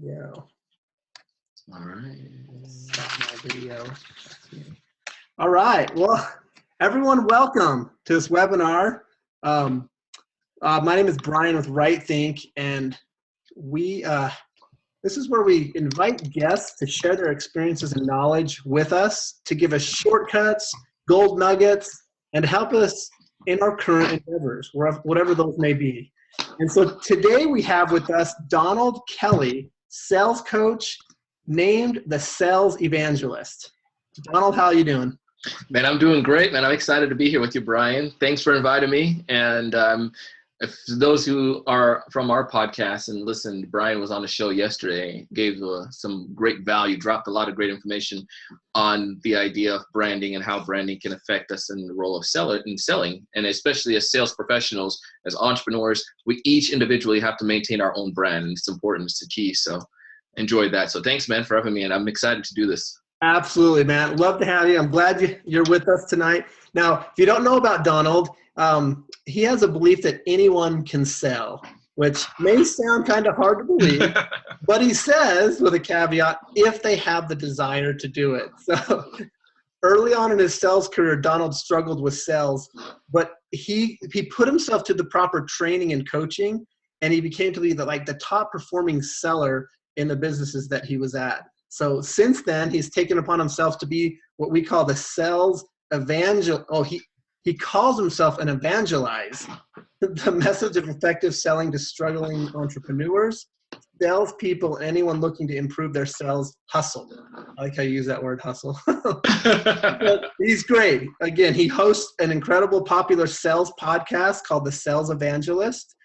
go. All right. Stop my video. All right. Well, everyone, welcome to this webinar. My name is Brian with Right Think, and this is where we invite guests to share their experiences and knowledge with us, to give us shortcuts, gold nuggets, and help us in our current endeavors, whatever those may be. And so today we have with us Donald Kelly, sales coach, named the Sales Evangelist. Donald, how are you doing? Man, I'm doing great, man. I'm excited to be here with you, Brian. Thanks for inviting me. And if those who are from our podcast and listened, Brian was on the show yesterday, gave some great value, dropped a lot of great information on the idea of branding and how branding can affect us in the role of selling. And especially as sales professionals, as entrepreneurs, we each individually have to maintain our own brand, and it's important, it's the key. So enjoyed that. So thanks, man, for having me, and I'm excited to do this. Absolutely, man. Love to have you. I'm glad you're with us tonight. Now, if you don't know about Donald, he has a belief that anyone can sell, which may sound kind of hard to believe, but he says, with a caveat, if they have the desire to do it. So early on in his sales career, Donald struggled with sales, but he put himself to the proper training and coaching, and he became to be the top performing seller in the businesses that he was at. So since then, he's taken upon himself to be what we call the sales evangelist. Oh, he calls himself an evangelize. The message of effective selling to struggling entrepreneurs, salespeople, anyone looking to improve their sales hustle. I like how you use that word, hustle. But he's great. Again, he hosts an incredible popular sales podcast called the Sales Evangelist.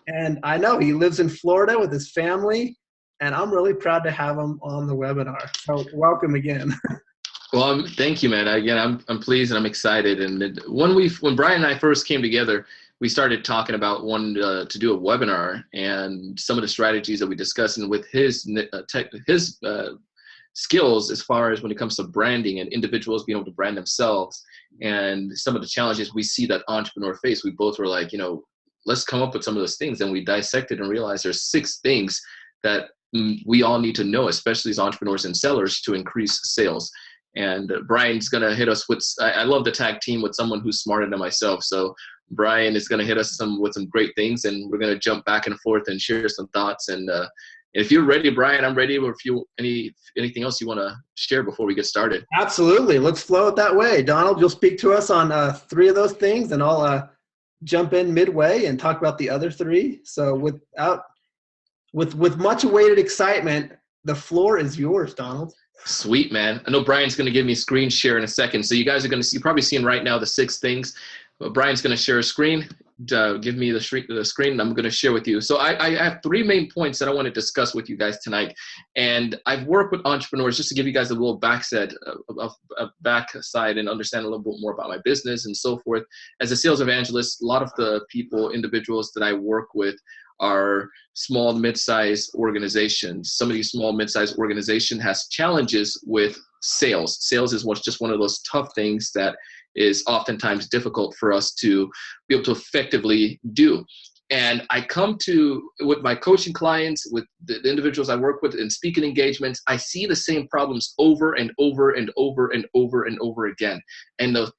And I know he lives in Florida with his family, and I'm really proud to have him on the webinar. So welcome again. Well, thank you, man. Again, I'm pleased and I'm excited. And when Brian and I first came together, we started talking about wanting to do a webinar and some of the strategies that we discussed, and with his skills as far as when it comes to branding and individuals being able to brand themselves, and some of the challenges we see that entrepreneur face. We both were like, let's come up with some of those things, and we dissected and realized there's 6 things that we all need to know, especially as entrepreneurs and sellers, to increase sales. And Brian's going to hit us with, I love the tag team with someone who's smarter than myself. So Brian is going to hit us with some great things, and we're going to jump back and forth and share some thoughts. And if you're ready, Brian, I'm ready. Or if you anything else you want to share before we get started. Absolutely. Let's flow it that way. Donald, you'll speak to us on 3 of those things, and I'll jump in midway and talk about the other 3. So with much awaited excitement, the floor is yours, Donald. Sweet, man. I know Brian's going to give me screen share in a second. So you guys are going to see, you're probably seeing right now the 6 things. But Brian's going to share a screen. Give me the screen, and I'm going to share with you. So I have 3 main points that I want to discuss with you guys tonight. And I've worked with entrepreneurs, just to give you guys a little backside and understand a little bit more about my business and so forth. As a sales evangelist, a lot of the individuals that I work with are small, mid-sized organizations. Some of these small, mid-sized organizations has challenges with sales. Sales is just one of those tough things that is oftentimes difficult for us to be able to effectively do. And I come to, with my coaching clients, with the individuals I work with in speaking engagements, I see the same problems over and over and over and over and over again. And the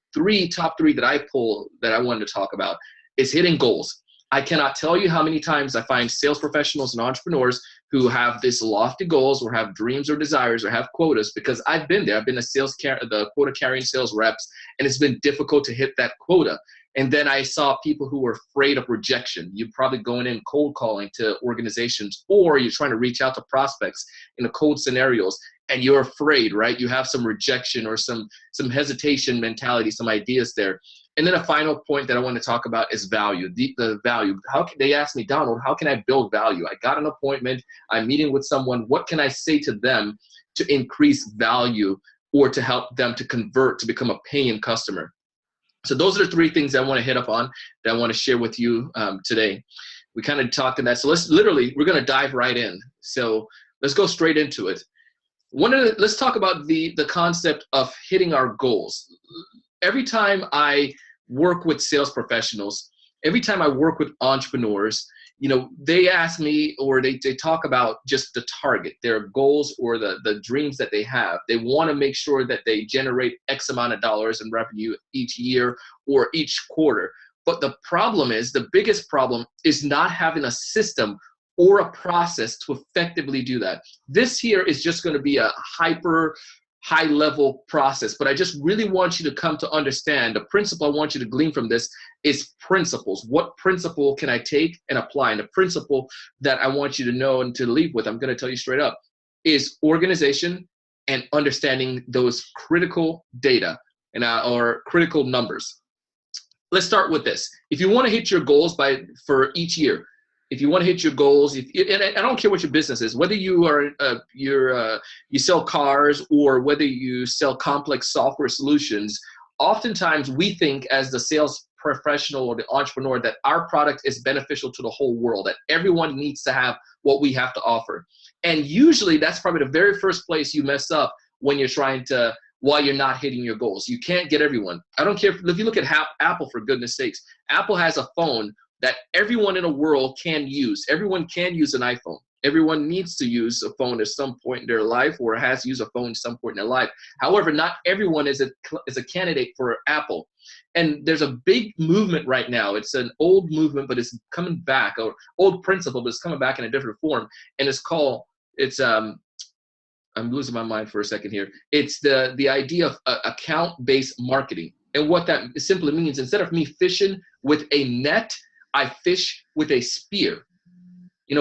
top three that I pull that I wanted to talk about is hitting goals. I cannot tell you how many times I find sales professionals and entrepreneurs who have these lofty goals or have dreams or desires or have quotas, because I've been there. I've been the quota carrying sales reps, and it's been difficult to hit that quota. And then I saw people who were afraid of rejection. You're probably going in cold calling to organizations, or you're trying to reach out to prospects in the cold scenarios, and you're afraid, right? You have some rejection or some hesitation mentality, some ideas there. And then a final point that I want to talk about is value. The value. They asked me, Donald, how can I build value? I got an appointment. I'm meeting with someone. What can I say to them to increase value or to help them to convert to become a paying customer? So those are the 3 things I want to hit up on that I want to share with you today. We kind of talked in that. So we're going to dive right in. So let's go straight into it. Let's talk about the concept of hitting our goals. Every time I work with sales professionals, every time I work with entrepreneurs, they ask me, or they talk about just the target, their goals, or the dreams that they have. They want to make sure that they generate X amount of dollars in revenue each year or each quarter. But the problem is, the biggest problem is not having a system or a process to effectively do that. This here is just going to be a hyper high level process, but I just really want you to come to understand the principle. I want you to glean from this is principles. What principle can I take and apply? And the principle that I want you to know and to leave with, I'm going to tell you straight up, is organization and understanding those critical data and or critical numbers. Let's start with this. If you want to hit your goals for each year, if you want to hit your goals, and I don't care what your business is, whether you are you sell cars or whether you sell complex software solutions, oftentimes we think as the sales professional or the entrepreneur that our product is beneficial to the whole world, that everyone needs to have what we have to offer. And usually that's probably the very first place you mess up when you're while you're not hitting your goals. You can't get everyone. I don't care if you look at Apple, for goodness sakes. Apple has a phone that everyone in the world can use. Everyone can use an iPhone. Everyone needs to use a phone at some point in their life, or has used a phone at some point in their life. However, not everyone is a candidate for Apple. And there's a big movement right now. It's an old movement, but it's coming back, or old principle, but it's coming back in a different form. And I'm losing my mind for a second here. It's the idea of account-based marketing. And what that simply means, instead of me fishing with a net, I fish with a spear.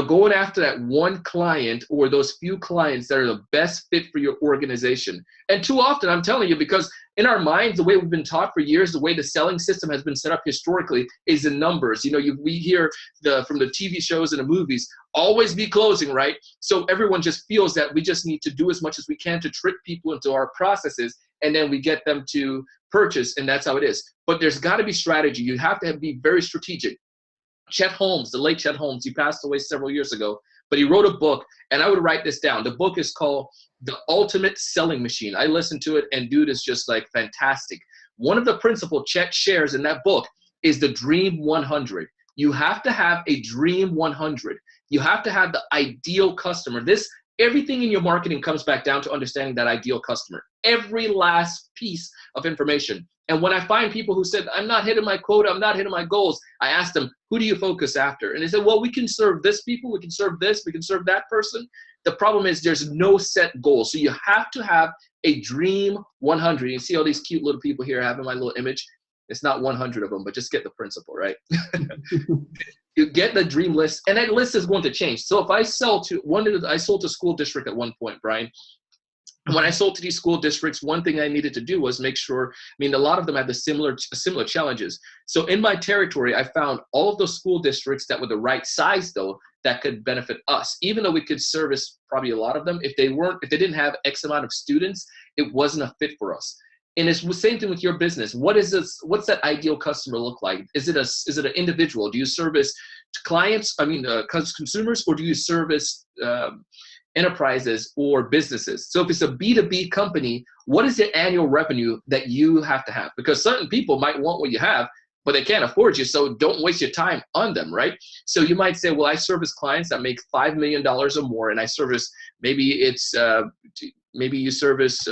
Going after that one client or those few clients that are the best fit for your organization. And too often, I'm telling you, because in our minds, the way we've been taught for years, the way the selling system has been set up historically is the numbers. We hear from the TV shows and the movies, always be closing, right? So everyone just feels that we just need to do as much as we can to trick people into our processes, and then we get them to purchase, and that's how it is. But there's got to be strategy. You have to be very strategic. Chet Holmes, the late Chet Holmes, he passed away several years ago, but he wrote a book, and I would write this down. The book is called The Ultimate Selling Machine. I listened to it, and dude is just like fantastic. One of the principles Chet shares in that book is the Dream 100. You have to have a Dream 100. You have to have the ideal customer. Everything in your marketing comes back down to understanding that ideal customer. Every last piece of information. And when I find people who said, I'm not hitting my quota, I'm not hitting my goals, I ask them, who do you focus after? And they said, well, we can serve this people, we can serve this, we can serve that person. The problem is there's no set goal. So you have to have a Dream 100. You see all these cute little people here having my little image. It's not 100 of them, but just get the principle, right? You get the dream list, and that list is going to change. So if I sold to school district at one point, Brian. When I sold to these school districts, one thing I needed to do was make sure, a lot of them had the similar challenges. So in my territory, I found all of those school districts that were the right size, though, that could benefit us. Even though we could service probably a lot of them, if they didn't have X amount of students, it wasn't a fit for us. And it's the same thing with your business. What's that ideal customer look like? Is it an individual? Do you service clients, consumers, or do you service enterprises or businesses? So if it's a B2B company, what is the annual revenue that you have to have? Because certain people might want what you have, but they can't afford you, so don't waste your time on them, right? So you might say, well, I service clients that make $5 million or more, and I service, maybe you service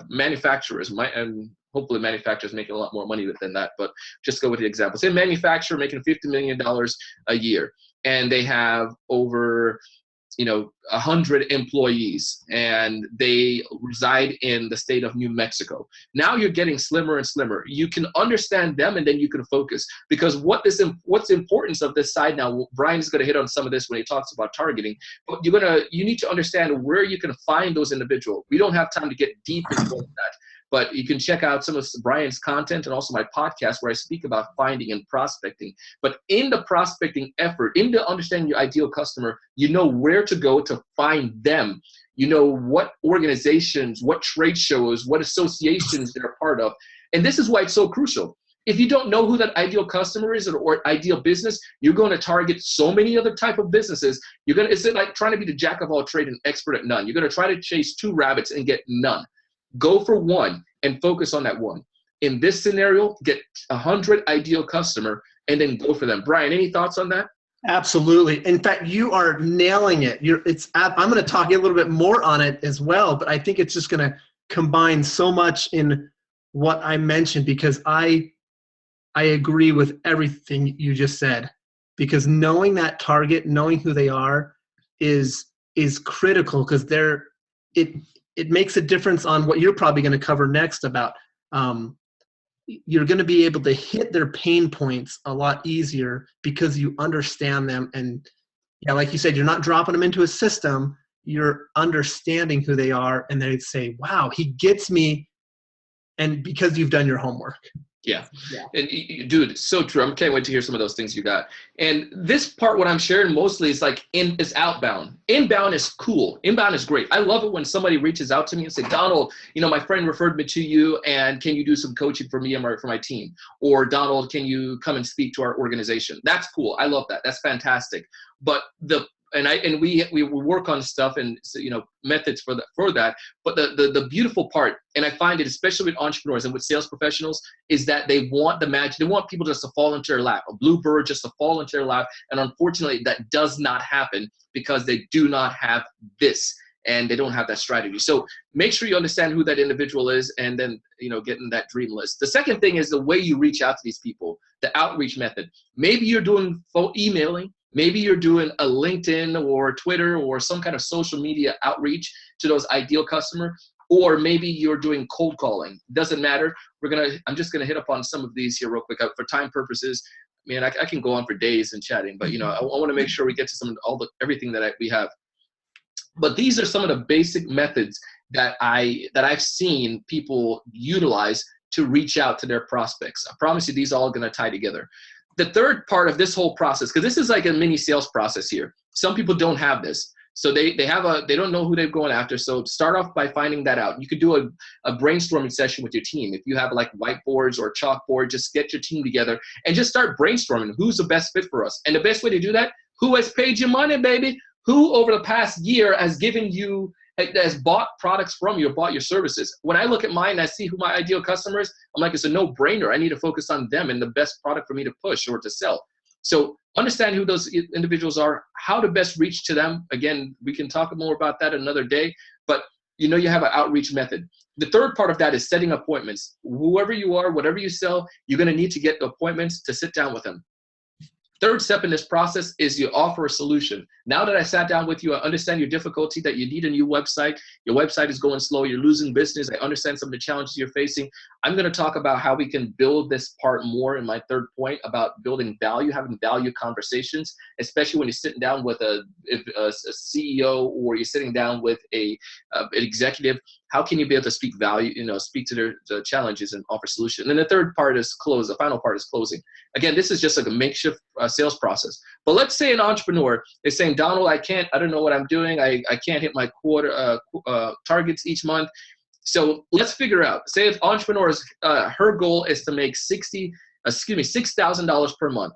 manufacturers, and hopefully manufacturers making a lot more money than that, but just go with the example. Say a manufacturer making $50 million a year, and they have over 100 employees, and they reside in the state of New Mexico. Now you're getting slimmer and slimmer. You can understand them, and then you can focus. Because what's the importance of this side now? Brian's going to hit on some of this when he talks about targeting. But you need to understand where you can find those individuals. We don't have time to get deep into that. But you can check out some of Brian's content and also my podcast where I speak about finding and prospecting. But in the prospecting effort, in the understanding your ideal customer, you know where to go to find them. You know what organizations, what trade shows, what associations they're part of. And this is why it's so crucial. If you don't know who that ideal customer is or ideal business, you're going to target so many other type of businesses. It's like trying to be the jack of all trade and expert at none. You're going to try to chase 2 rabbits and get none. Go for one and focus on that one. In this scenario, get 100 ideal customer and then go for them. Brian, any thoughts on that? Absolutely. In fact, you are nailing it. I'm going to talk a little bit more on it as well, but I think it's just going to combine so much in what I mentioned, because I agree with everything you just said, because knowing that target, knowing who they are is critical, because it makes a difference on what you're probably going to cover next about you're going to be able to hit their pain points a lot easier because you understand them. And yeah, like you said, you're not dropping them into a system, you're understanding who they are, and they say, wow, he gets me. And because you've done your homework. Yeah. And dude, so true. I can't wait to hear some of those things you got. And this part, what I'm sharing mostly is like is outbound. Inbound is cool. Inbound is great. I love it when somebody reaches out to me and say, Donald, my friend referred me to you, and can you do some coaching for me and for my team? Or Donald, can you come and speak to our organization? That's cool. I love that. That's fantastic. But we work on stuff and methods for that. But the beautiful part, and I find it especially with entrepreneurs and with sales professionals, is that they want the magic. They want people just to fall into their lap, a blue bird just to fall into their lap. And unfortunately, that does not happen because they do not have this, and they don't have that strategy. So make sure you understand who that individual is, and then getting that dream list. The second thing is the way you reach out to these people, the outreach method. Maybe you're doing emailing. Maybe you're doing a LinkedIn or Twitter or some kind of social media outreach to those ideal customer, or maybe you're doing cold calling. Doesn't matter. I'm just gonna hit up on some of these here real quick for time purposes. Man, I can go on for days and chatting, but I want to make sure we get to everything that we have. But these are some of the basic methods that I've seen people utilize to reach out to their prospects. I promise you, these are all gonna tie together. The third part of this whole process, because this is like a mini sales process here. Some people don't have this. So they don't know who they're going after. So start off by finding that out. You could do a brainstorming session with your team. If you have like whiteboards or chalkboard, just get your team together and just start brainstorming who's the best fit for us. And the best way to do that, who has paid you money, baby? Who over the past year has bought products from you, bought your services? When I look at mine and I see who my ideal customer is, I'm like, it's a no-brainer. I need to focus on them and the best product for me to push or to sell. So understand who those individuals are, how to best reach to them. Again, we can talk more about that another day, but you have an outreach method. The third part of that is setting appointments. Whoever you are, whatever you sell, you're going to need to get the appointments to sit down with them. Third step in this process is you offer a solution. Now that I sat down with you, I understand your difficulty, that you need a new website. Your website is going slow. You're losing business. I understand some of the challenges you're facing. I'm going to talk about how we can build this part more in my third point about building value, having value conversations, especially when you're sitting down with a CEO or you're sitting down with an executive. How can you be able to speak value, speak to their challenges and offer solution? And then the third part is close. The final part is closing. Again, this is just like a makeshift sales process. But let's say an entrepreneur is saying, Donald, I don't know what I'm doing. I can't hit my quarter targets each month. So let's figure out, say if entrepreneurs, her goal is to make $6,000 per month.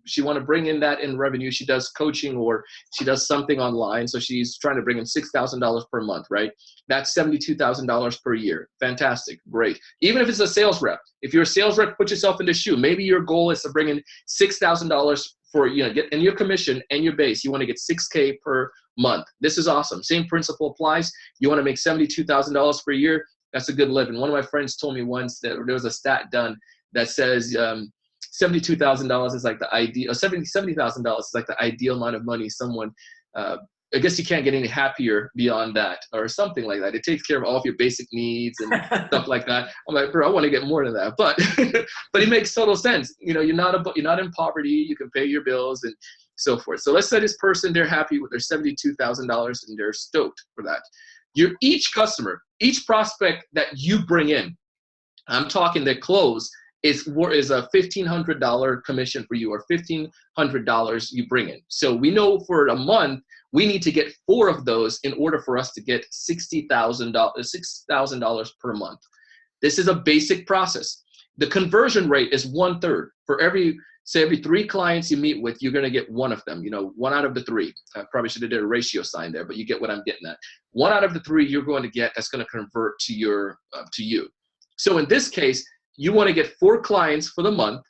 She want to bring in that in revenue. She does coaching or she does something online. So she's trying to bring in $6,000 per month, right? That's $72,000 per year. Fantastic. Great. Even if it's a sales rep, if you're a sales rep, put yourself in the shoe. Maybe your goal is to bring in $6,000 for, get in your commission and your base. You want to get $6K per month. This is awesome. Same principle applies. You want to make $72,000 per year. That's a good living. One of my friends told me once that there was a stat done that says, $72,000 is like the ideal, or $70,000 is like the ideal amount of money someone, I guess you can't get any happier beyond that or something like that. It takes care of all of your basic needs and stuff like that. I'm like, bro, I want to get more than that. But but it makes total sense. You're not in poverty. You can pay your bills and so forth. So let's say this person, they're happy with their $72,000 and they're stoked for that. Each customer, each prospect that you bring in, I'm talking their close, is a $1,500 commission for you, or $1,500 you bring in. So we know for a month, we need to get 4 of those in order for us to get $6,000 per month. This is a basic process. The conversion rate is 1/3. For every 3 clients you meet with, you're going to get 1 of them, 1 out of the 3. I probably should have did a ratio sign there, but you get what I'm getting at. 1 out of the 3 you're going to get that's going to convert to you. So in this case, you want to get 4 clients for the month,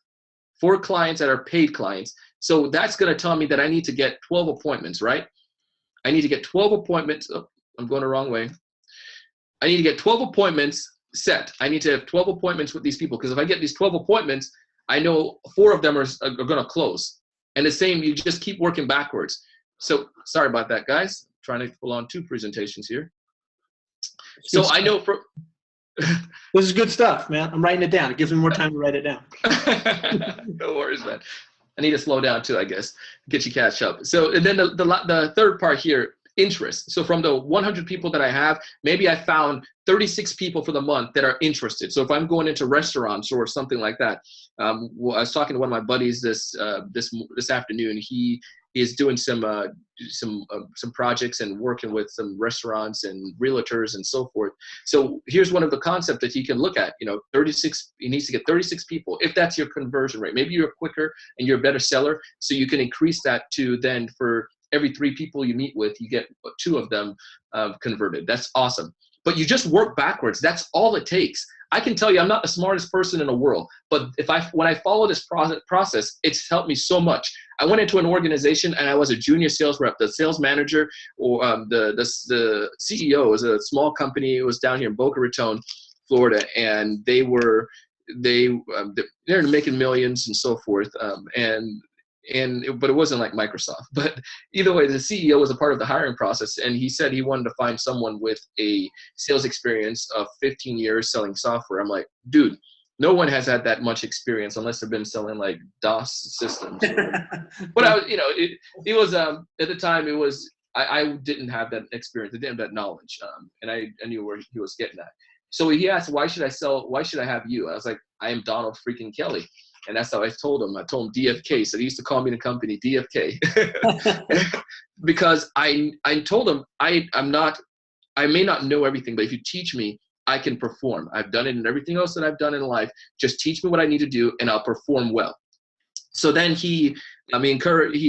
4 clients that are paid clients, So that's going to tell me that I need to get 12 appointments, right? I need to get 12 appointments. Oh, I'm going the wrong way. I need to get 12 appointments set. I need to have 12 appointments with these people, because if I get these 12 appointments, I know 4 of them are going to close. And the same, you just keep working backwards. So sorry about that, guys. Trying to pull on 2 presentations here. So I know for this is good stuff, man. I'm writing it down. It gives me more time to write it down. No worries, man. I need to slow down too, I guess, get you catch up. So, and then the third part here, interest. So from the 100 people that I have, maybe I found 36 people for the month that are interested. So if I'm going into restaurants or something like that, well, I was talking to one of my buddies this afternoon. He is doing some projects and working with some restaurants and realtors and so forth. So here's one of the concepts that he can look at. 36. He needs to get 36 people. If that's your conversion rate, maybe you're quicker and you're a better seller, so you can increase that to then for every 3 people you meet with, you get 2 of them converted. That's awesome. But you just work backwards. That's all it takes. I can tell you, I'm not the smartest person in the world, but when I follow this process, it's helped me so much. I went into an organization and I was a junior sales rep. The sales manager or the CEO was a small company. It was down here in Boca Raton, Florida, and they're making millions and so forth. But it wasn't like Microsoft. But either way, the CEO was a part of the hiring process, and he said he wanted to find someone with a sales experience of 15 years selling software. I'm like, dude, no one has had that much experience unless they've been selling like DOS systems. But I was, it was at the time it was I didn't have that experience, I didn't have that knowledge, and I knew where he was getting at. So he asked, why should I have you? I was like, I am Donald freaking Kelly. And that's how I told him. I told him DFK. So he used to call me in the company DFK. Because I told him I may not know everything, but if you teach me, I can perform. I've done it in everything else that I've done in life. Just teach me what I need to do and I'll perform well. So then he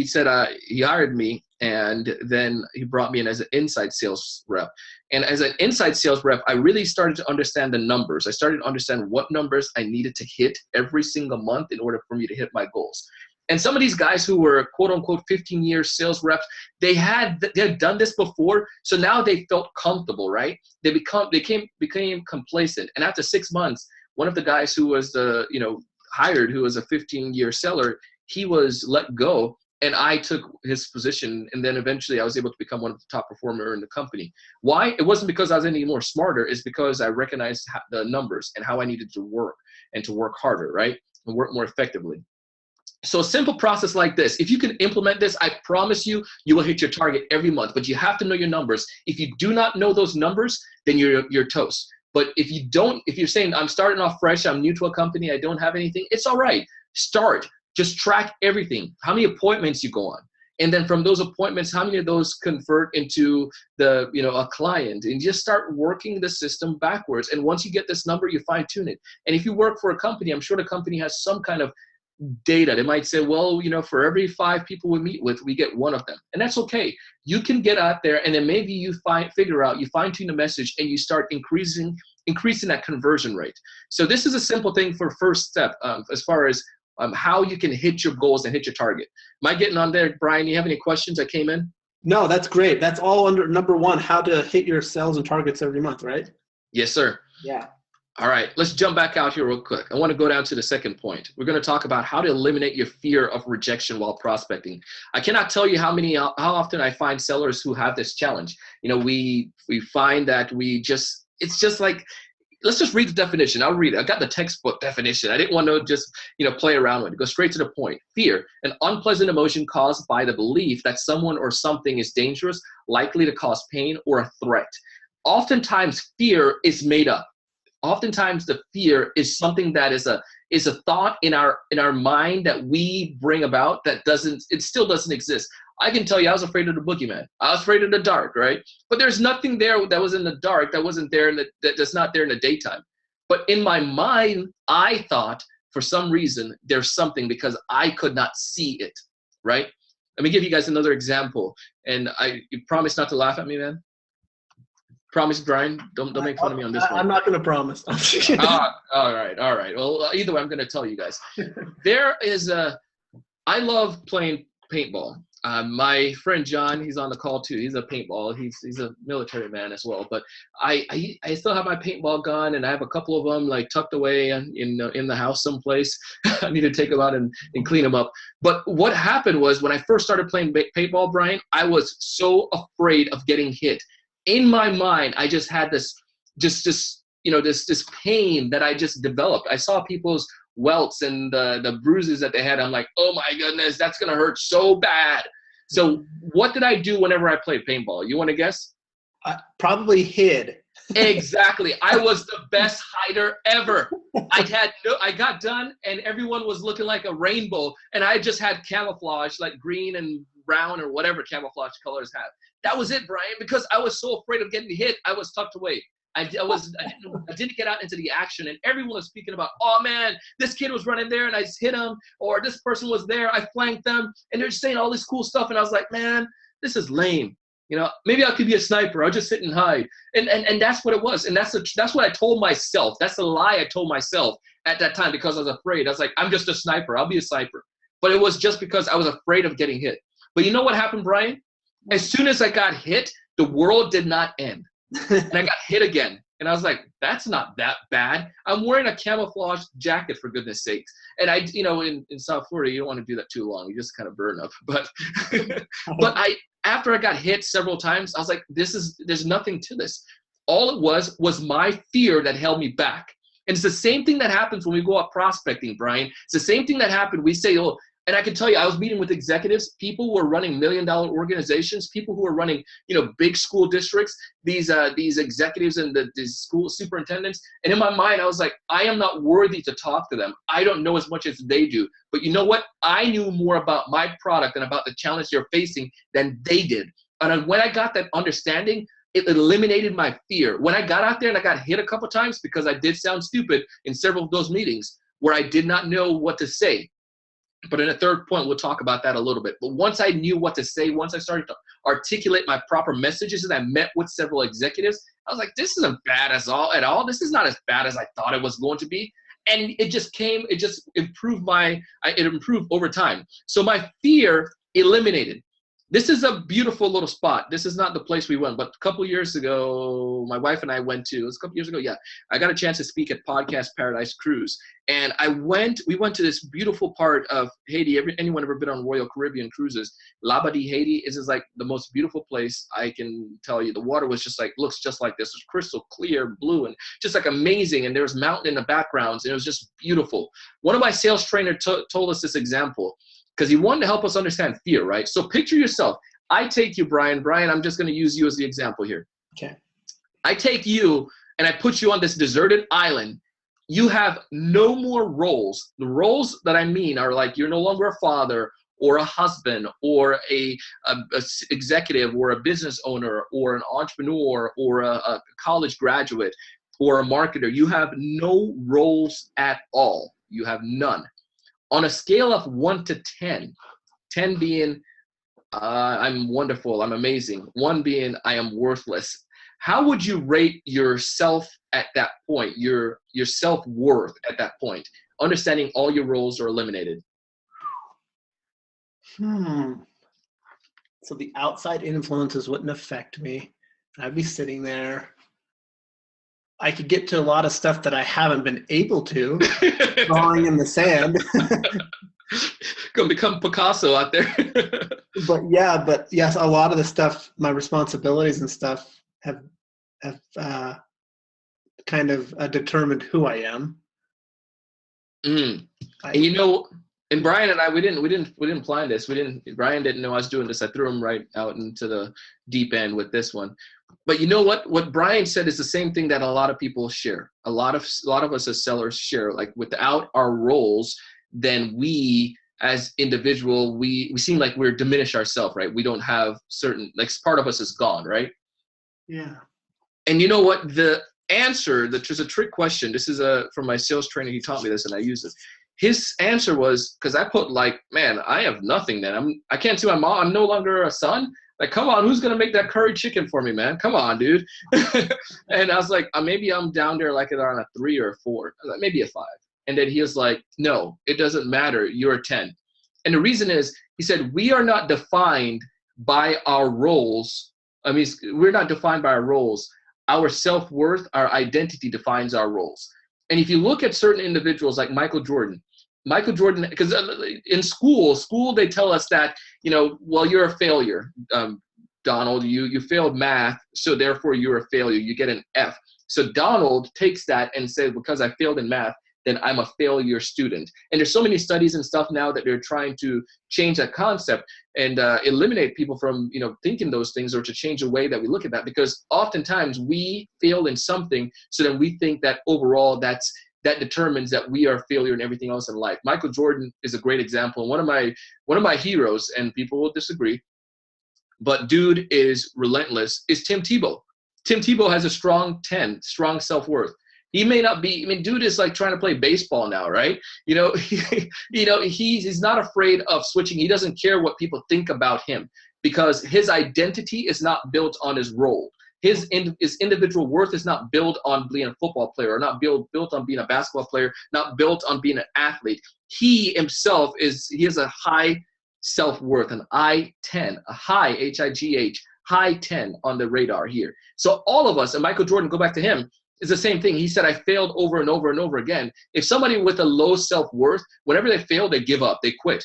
said he hired me, and then he brought me in as an inside sales rep. And as an inside sales rep, I really started to understand the numbers. I started to understand what numbers I needed to hit every single month in order for me to hit my goals. And some of these guys who were quote unquote 15-year sales reps, they had done this before, so now they felt comfortable, right? They became complacent. And after 6 months, one of the guys who was hired, who was a 15-year seller, he was let go, and I took his position, and then eventually I was able to become one of the top performer in the company. Why? It wasn't because I was any more smarter. It's because I recognized the numbers and how I needed to work and to work harder, right? And work more effectively. So a simple process like this, if you can implement this, I promise you, you will hit your target every month. But you have to know your numbers. If you do not know those numbers, then you're toast. But if you're saying, I'm starting off fresh, I'm new to a company, I don't have anything, it's all right. Start. Just track everything. How many appointments you go on. And then from those appointments, how many of those convert into a client, and just start working the system backwards. And once you get this number, you fine tune it. And if you work for a company, I'm sure the company has some kind of data. They might say, well, for every 5 people we meet with, we get 1 of them. And that's okay. You can get out there, and then maybe you fine tune the message, and you start increasing that conversion rate. So this is a simple thing for first step as far as how you can hit your goals and hit your target. Am I getting on there, Brian? You have any questions that came in? No, that's great. That's all under number 1, how to hit your sales and targets every month, right? Yes, sir. Yeah. All right, let's jump back out here real quick. I want to go down to the second point. We're going to talk about how to eliminate your fear of rejection while prospecting. I cannot tell you how often I find sellers who have this challenge. We find that it's just like, let's just read the definition. I'll read it. I got the textbook definition. I didn't want to just, play around with it. Go straight to the point. Fear, an unpleasant emotion caused by the belief that someone or something is dangerous, likely to cause pain, or a threat. Oftentimes, fear is made up. Oftentimes, the fear is something that is a thought in our mind that we bring about it still doesn't exist. I can tell you, I was afraid of the boogeyman. I was afraid of the dark, right? But there's nothing there that was in the dark that wasn't there that's not there in the daytime. But in my mind, I thought for some reason there's something because I could not see it, right? Let me give you guys another example. And you promise not to laugh at me, man? Promise, Brian? Don't make fun of me on this one. I'm not going to promise. All right. Well, either way, I'm going to tell you guys. There is I love playing paintball. My friend John, he's on the call too. He's a paintball. He's a military man as well. But I still have my paintball gun, and I have a couple of them like tucked away in the house someplace. I need to take them out and clean them up. But what happened was when I first started playing paintball, Brian, I was so afraid of getting hit. In my mind, I just had this this pain that I just developed. I saw people's welts and the bruises that they had. I'm like, oh my goodness, that's gonna hurt so bad. So what did I do whenever I played paintball? You want to guess? Probably hid. Exactly. I was the best hider ever. I got done and everyone was looking like a rainbow, and I just had camouflage, like green and brown or whatever camouflage colors have. That was it, Brian, because I was so afraid of getting hit. I was tucked away. I didn't get out into the action, and everyone was speaking about, oh man, this kid was running there and I just hit him, or this person was there, I flanked them, and they're just saying all this cool stuff, and I was like, man, this is lame. Maybe I could be a sniper. I'll just sit and hide, and that's what it was, and that's what I told myself. That's the lie I told myself at that time because I was afraid. I was like, I'm just a sniper. I'll be a sniper, but it was just because I was afraid of getting hit. But you know what happened, Brian? As soon as I got hit, the world did not end. And I got hit again. And I was like, that's not that bad. I'm wearing a camouflage jacket, for goodness sakes. And in South Florida, you don't want to do that too long. You just kind of burn up. But after I got hit several times, I was like, there's nothing to this. All it was my fear that held me back. And it's the same thing that happens when we go out prospecting, Brian. It's the same thing that happened. We say, oh, and I can tell you, I was meeting with executives, people who are running $1 million organizations, people who are running, big school districts, these executives and these school superintendents. And in my mind, I was like, I am not worthy to talk to them. I don't know as much as they do. But you know what? I knew more about my product and about the challenge they're facing than they did. And when I got that understanding, it eliminated my fear. When I got out there and I got hit a couple times because I did sound stupid in several of those meetings where I did not know what to say. But in a third point, we'll talk about that a little bit. But once I knew what to say, once I started to articulate my proper messages, and I met with several executives, I was like, this isn't bad at all. This is not as bad as I thought it was going to be. And it just improved it improved over time. So my fear eliminated. This is a beautiful little spot. This is not the place we went, but a couple years ago, my wife and I went to, it was a couple years ago, yeah, I got a chance to speak at Podcast Paradise Cruise. And we went to this beautiful part of Haiti. Anyone ever been on Royal Caribbean cruises? Labadee, Haiti is like the most beautiful place I can tell you. The water was just looks just like this. It was crystal clear, blue, and just like amazing. And there was mountain in the backgrounds, and it was just beautiful. One of my sales trainers told us this example, because he wanted to help us understand fear, right? So picture yourself. I take you, Brian. Brian, I'm just going to use you as the example here. Okay. I take you and I put you on this deserted island. You have no more roles. The roles that I mean are like you're no longer a father or a husband or a executive or a business owner or an entrepreneur or a college graduate or a marketer. You have no roles at all. You have none. On a scale of 1 to 10, 10 being I'm wonderful, I'm amazing, 1 being I am worthless, how would you rate yourself at that point, your self-worth at that point, understanding all your roles are eliminated? So the outside influences wouldn't affect me. I'd be sitting there. I could get to a lot of stuff that I haven't been able to, drawing in the sand. Gonna become Picasso out there. But yes, a lot of the stuff, my responsibilities and stuff have kind of determined who I am. And and Brian and I, we didn't plan this. Brian didn't know I was doing this. I threw him right out into the deep end with this one. But you know what Brian said is the same thing that a lot of people share. A lot of us as sellers share. Like without our roles, then we as individual, we seem like we're diminish ourselves, right? We don't have certain, like part of us is gone, right? Yeah. And you know what? The answer, there's a trick question. This is from my sales trainer. He taught me this and I use it. His answer was, because I put man, I have nothing then. I can't see my mom. I'm no longer a son. Like, come on, who's going to make that curry chicken for me, man? Come on, dude. And I was like, maybe I'm down there like on a 3 or a 4, maybe a 5. And then he was like, no, it doesn't matter. You're a 10. And the reason is, he said, we are not defined by our roles. I mean, we're not defined by our roles. Our self-worth, our identity defines our roles. And if you look at certain individuals like Michael Jordan, because in school, they tell us that, well, you're a failure, Donald, you failed math, so therefore you're a failure. You get an F. So Donald takes that and says, because I failed in math, then I'm a failure student. And there's so many studies and stuff now that they're trying to change that concept and eliminate people from, thinking those things, or to change the way that we look at that, because oftentimes we fail in something, so then we think that overall that determines that we are a failure in everything else in life. Michael Jordan is a great example. One of my heroes, and people will disagree, but dude is relentless, is Tim Tebow. Tim Tebow has a strong self-worth. He may not be, dude is like trying to play baseball now, right? He's not afraid of switching. He doesn't care what people think about him, because his identity is not built on his role. His individual worth is not built on being a football player, or not built on being a basketball player, not built on being an athlete. He himself he has a high self-worth, an I-10, a high, H-I-G-H, high 10 on the radar here. So all of us, and Michael Jordan, go back to him, is the same thing. He said, I failed over and over and over again. If somebody with a low self-worth, whenever they fail, they give up, they quit.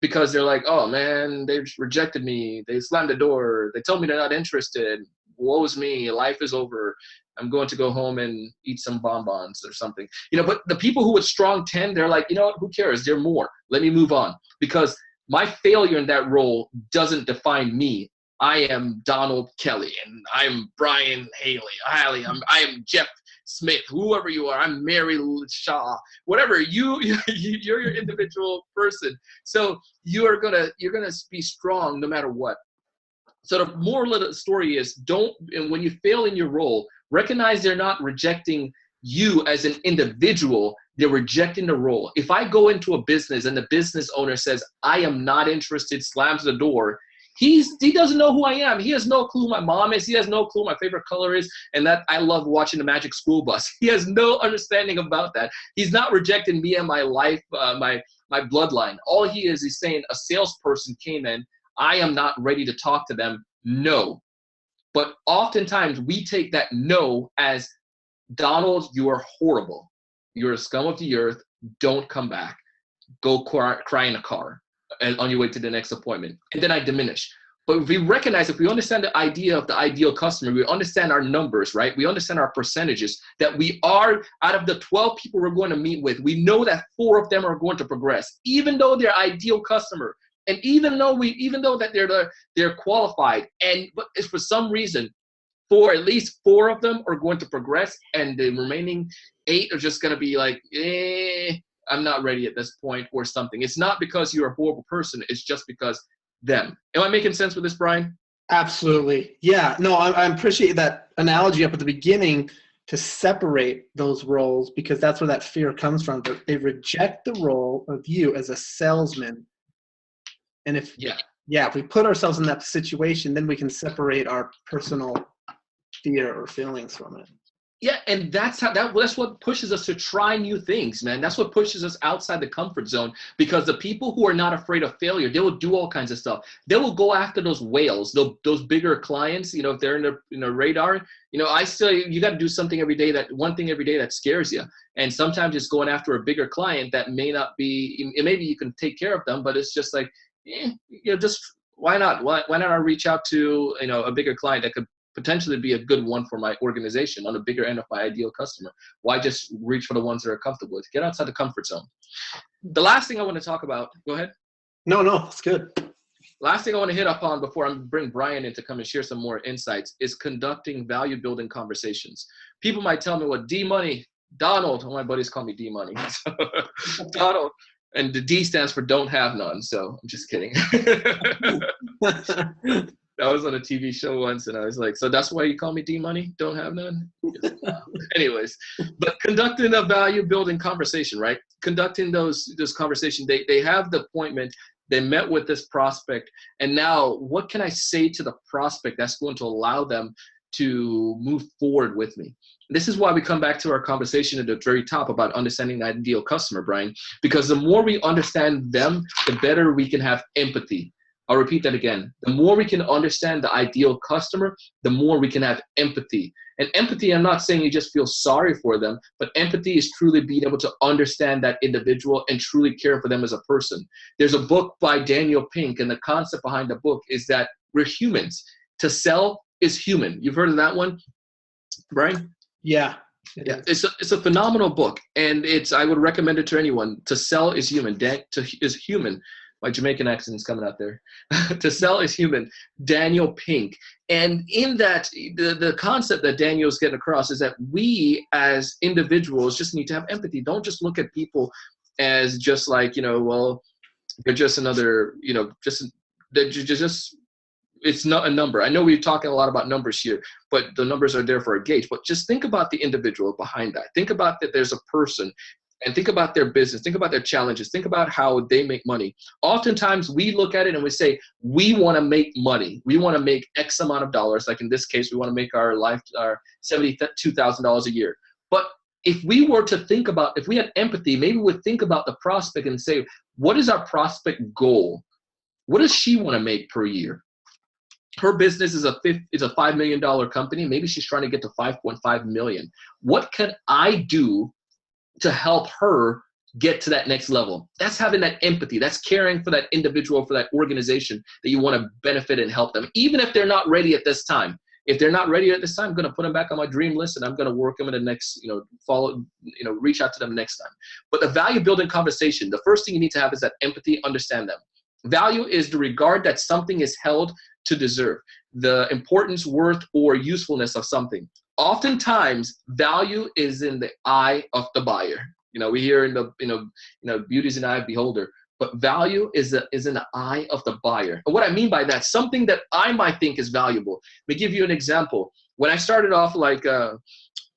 Because they're like, oh man, they rejected me, they slammed the door, they told me they're not interested, woe's me, life is over, I'm going to go home and eat some bonbons or something. But the people who with strong 10, they're like, you know what, who cares? They're more. Let me move on. Because my failure in that role doesn't define me. I am Donald Kelly, and I'm Brian Halley. I am Jeff Smith, whoever you are. I'm Mary Shaw, whatever. You're your individual person. So you're gonna be strong no matter what. So the moral of the story is, and when you fail in your role, recognize they're not rejecting you as an individual, they're rejecting the role. If I go into a business and the business owner says, I am not interested, slams the door, he doesn't know who I am. He has no clue who my mom is. He has no clue what my favorite color is, and that I love watching the Magic School Bus. He has no understanding about that. He's not rejecting me and my life, my bloodline. All he's saying, a salesperson came in, I am not ready to talk to them. No. But oftentimes we take that no as, Donald, you are horrible. You're a scum of the earth. Don't come back. Go cry in a car on your way to the next appointment. And then I diminish. But if we understand the idea of the ideal customer, we understand our numbers, right? We understand our percentages, that we are, out of the 12 people we're going to meet with, we know that 4 of them are going to progress, even though they're ideal customer. And even though that they're qualified, but for some reason, at least 4 of them are going to progress, and the remaining 8 are just going to be like, I'm not ready at this point, or something. It's not because you're a horrible person. It's just because them. Am I making sense with this, Brian? Absolutely. Yeah. No, I appreciate that analogy up at the beginning, to separate those roles, because that's where that fear comes from. They reject the role of you as a salesman. And if we put ourselves in that situation, then we can separate our personal fear or feelings from it. Yeah, and that's what pushes us to try new things, man. That's what pushes us outside the comfort zone, because the people who are not afraid of failure, they will do all kinds of stuff. They will go after those whales, those bigger clients. If they're in the radar, I say you got to do something every day, one thing every day that scares you. And sometimes it's going after a bigger client that may not be. Maybe you can take care of them, but it's just like, just why not? Why not I reach out to a bigger client that could potentially be a good one for my organization, on the bigger end of my ideal customer? Why just reach for the ones that are comfortable with? Get outside the comfort zone. The last thing I want to talk about, go ahead. No, it's good. Last thing I want to hit up on before I bring Brian in to come and share some more insights is conducting value building conversations. People might tell me, well, D-Money, Donald, my buddies call me D-Money. Donald, and the D stands for don't have none. So I'm just kidding. I was on a TV show once, and I was like, so that's why you call me D-Money? Don't have none? Anyways, but conducting a value-building conversation, right? Conducting this conversation, they have the appointment, they met with this prospect, and now what can I say to the prospect that's going to allow them to move forward with me. This is why we come back to our conversation at the very top about understanding the ideal customer, Brian, because the more we understand them, the better we can have empathy. I'll repeat that again. The more we can understand the ideal customer, the more we can have empathy. And empathy, I'm not saying you just feel sorry for them, but empathy is truly being able to understand that individual and truly care for them as a person. There's a book by Daniel Pink, and the concept behind the book is that we're humans. To sell is human. You've heard of that one, Brian? Yeah. Yeah, it's a phenomenal book, and I would recommend it to anyone. To sell is human. Is human. My Jamaican accent is coming out there. To sell is human. Daniel Pink. And in that, the concept that Daniel's getting across is that we as individuals just need to have empathy. Don't just look at people as just like, well, they're just another, they're just it's not a number. I know we're talking a lot about numbers here, but the numbers are there for a gauge. But just think about the individual behind that. Think about that there's a person, and think about their business. Think about their challenges. Think about how they make money. Oftentimes, we look at it and we say, we want to make money. We want to make X amount of dollars. Like in this case, we want to make our $72,000 a year. But if we were to think about, if we had empathy, maybe we would think about the prospect and say, what is our prospect goal? What does she want to make per year? Her business is a $5 million company. Maybe she's trying to get to 5.5 million. What can I do to help her get to that next level? That's having that empathy. That's caring for that individual, for that organization that you want to benefit and help them, even if they're not ready at this time. If they're not ready at this time, I'm going to put them back on my dream list, and I'm going to work them in the next, reach out to them next time. But the value building conversation, the first thing you need to have is that empathy, understand them. Value is the regard that something is held to deserve, the importance, worth, or usefulness of something. Oftentimes, value is in the eye of the buyer. We hear in the, beauty's in the eye of the beholder, but value is in the eye of the buyer. And what I mean by that, something that I might think is valuable. Let me give you an example. When I started off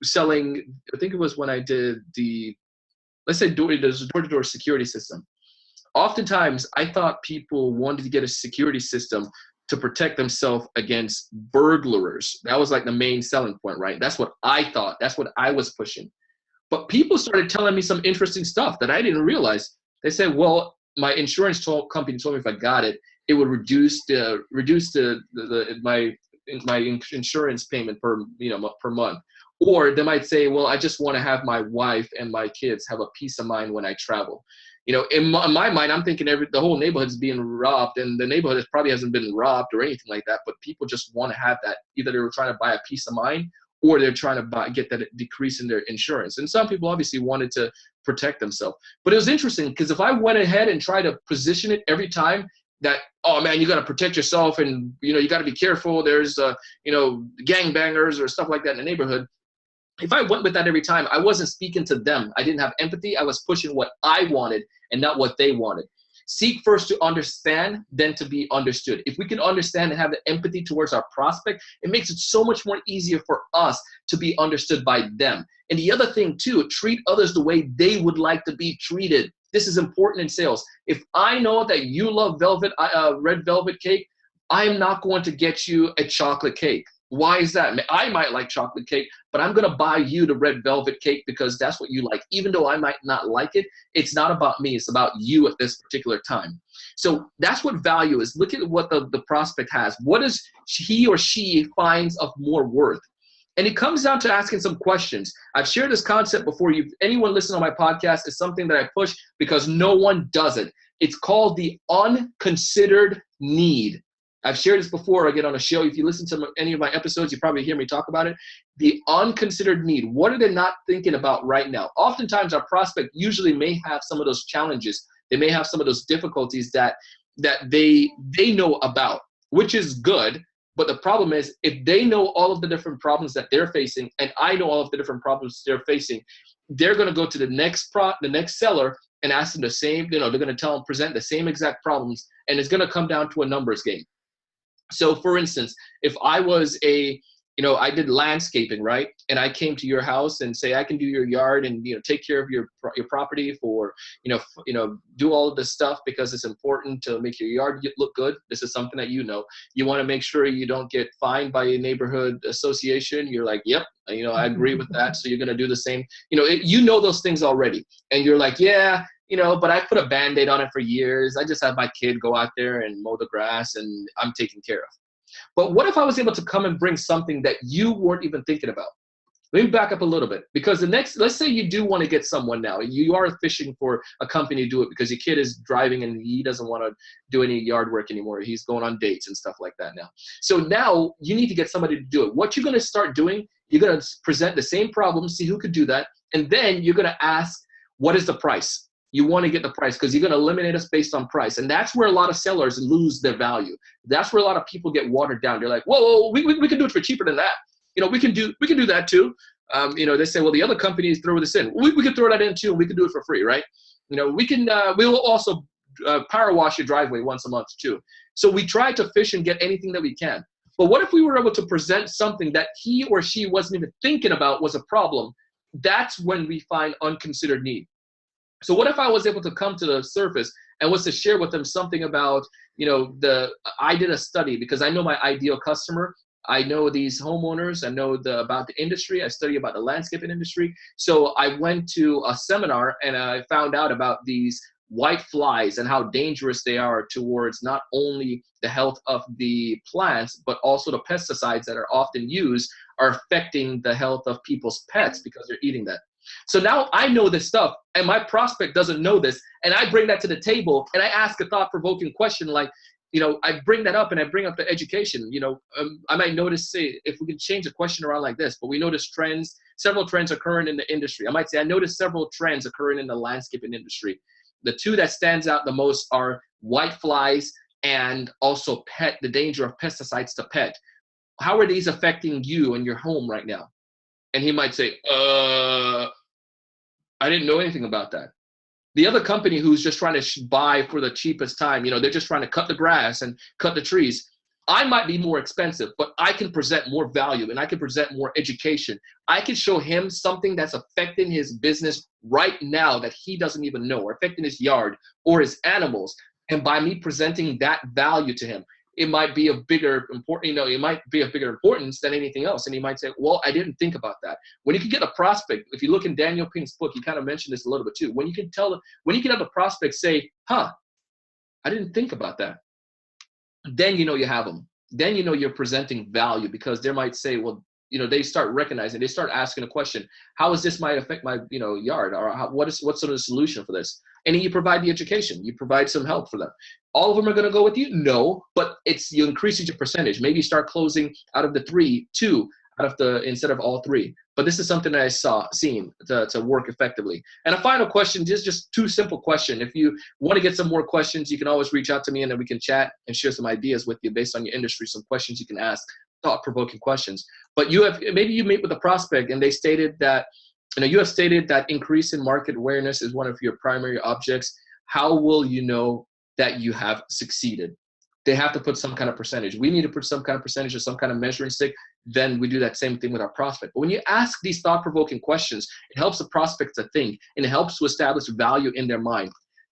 selling, I think it was when I did let's say door-to-door security system. Oftentimes, I thought people wanted to get a security system to protect themselves against burglars. That was like the main selling point, right? That's what I thought. That's what I was pushing. But people started telling me some interesting stuff that I didn't realize. They said, well, my insurance company told me if I got it, it would reduce my insurance payment per month. Or they might say, well, I just want to have my wife and my kids have a peace of mind when I travel. In my mind, I'm thinking the whole neighborhood is being robbed, and the neighborhood probably hasn't been robbed or anything like that, but people just want to have that. Either they were trying to buy a peace of mind, or they're trying to get that decrease in their insurance. And some people obviously wanted to protect themselves. But it was interesting because if I went ahead and tried to position it every time that, oh man, you got to protect yourself, and you got to be careful. There's gangbangers or stuff like that in the neighborhood. If I went with that every time, I wasn't speaking to them. I didn't have empathy. I was pushing what I wanted and not what they wanted. Seek first to understand, then to be understood. If we can understand and have the empathy towards our prospect, it makes it so much more easier for us to be understood by them. And the other thing too, treat others the way they would like to be treated. This is important in sales. If I know that you love red velvet cake, I'm not going to get you a chocolate cake. Why is that? I might like chocolate cake, but I'm going to buy you the red velvet cake because that's what you like. Even though I might not like it, it's not about me. It's about you at this particular time. So that's what value is. Look at what the prospect has. What does he or she finds of more worth? And it comes down to asking some questions. I've shared this concept before. Anyone listening on my podcast, is something that I push because no one does it. It's called the unconsidered need. I've shared this before, again, on a show. If you listen to any of my episodes, you probably hear me talk about it. The unconsidered need. What are they not thinking about right now? Oftentimes, our prospect usually may have some of those challenges. They may have some of those difficulties that they know about, which is good. But the problem is, if they know all of the different problems that they're facing, and I know all of the different problems they're facing, they're going to go to the next seller and ask them the same. They're going to present the same exact problems, and it's going to come down to a numbers game. So for instance, if I was a I did landscaping, right? And I came to your house and say, I can do your yard and, take care of your property for, do all of this stuff because it's important to make your yard look good. This is something that you want to make sure you don't get fined by a neighborhood association. You're like, yep, I agree with that. So you're going to do the same, those things already. And you're like, yeah, but I put a Band-Aid on it for years. I just have my kid go out there and mow the grass and I'm taken care of. But what if I was able to come and bring something that you weren't even thinking about? Let me back up a little bit, because let's say you do want to get someone now. You are fishing for a company to do it because your kid is driving and he doesn't want to do any yard work anymore. He's going on dates and stuff like that now. So now you need to get somebody to do it. What you're going to start doing, you're going to present the same problem, see who could do that. And then you're going to ask, what is the price? You want to get the price because you're going to eliminate us based on price. And that's where a lot of sellers lose their value. That's where a lot of people get watered down. They're like, whoa, we can do it for cheaper than that. We can do that too. They say, well, the other companies throw this in. We can throw that in too, and we can do it for free, right? We'll also power wash your driveway once a month too. So we try to fish and get anything that we can. But what if we were able to present something that he or she wasn't even thinking about was a problem? That's when we find unconsidered need. So what if I was able to come to the surface and was to share with them something about, I did a study because I know my ideal customer. I know these homeowners. I know about the industry. I study about the landscaping industry. So I went to a seminar and I found out about these white flies and how dangerous they are towards not only the health of the plants, but also the pesticides that are often used are affecting the health of people's pets because they're eating that. So now I know this stuff and my prospect doesn't know this. And I bring that to the table and I ask a thought-provoking question like, I bring that up and I bring up the education. I might notice, say, if we can change the question around like this, but we notice several trends occurring in the industry. I might say, I noticed several trends occurring in the landscaping industry. The two that stands out the most are white flies and also the danger of pesticides to pet. How are these affecting you and your home right now? And he might say, I didn't know anything about that. The other company who's just trying to buy for the cheapest time, they're just trying to cut the grass and cut the trees. I might be more expensive, but I can present more value and I can present more education. I can show him something that's affecting his business right now that he doesn't even know, or affecting his yard or his animals. And by me presenting that value to him, it might be of bigger importance than anything else. And he might say, well, I didn't think about that. When you can get a prospect, if you look in Daniel Pink's book, he kind of mentioned this a little bit too. When you can have a prospect say, I didn't think about that. Then you have them. Then you're presenting value, because they might say, well, they start recognizing, they start asking a question, how is this might affect my, yard, or what's sort of the solution for this? And then you provide the education, you provide some help for them. All of them are going to go with you? No, but you increase your percentage. Maybe you start closing out of the 2 instead of all 3. But this is something that I seen to work effectively. And a final question, just 2 simple questions. If you want to get some more questions, you can always reach out to me and then we can chat and share some ideas with you based on your industry, some questions you can ask, thought-provoking questions. But maybe you meet with a prospect and they stated that, you have stated that increase in market awareness is one of your primary objects. How will you know that you have succeeded? They have to put some kind of percentage. We need to put some kind of percentage or some kind of measuring stick. Then we do that same thing with our prospect. But when you ask these thought-provoking questions, it helps the prospect to think and it helps to establish value in their mind.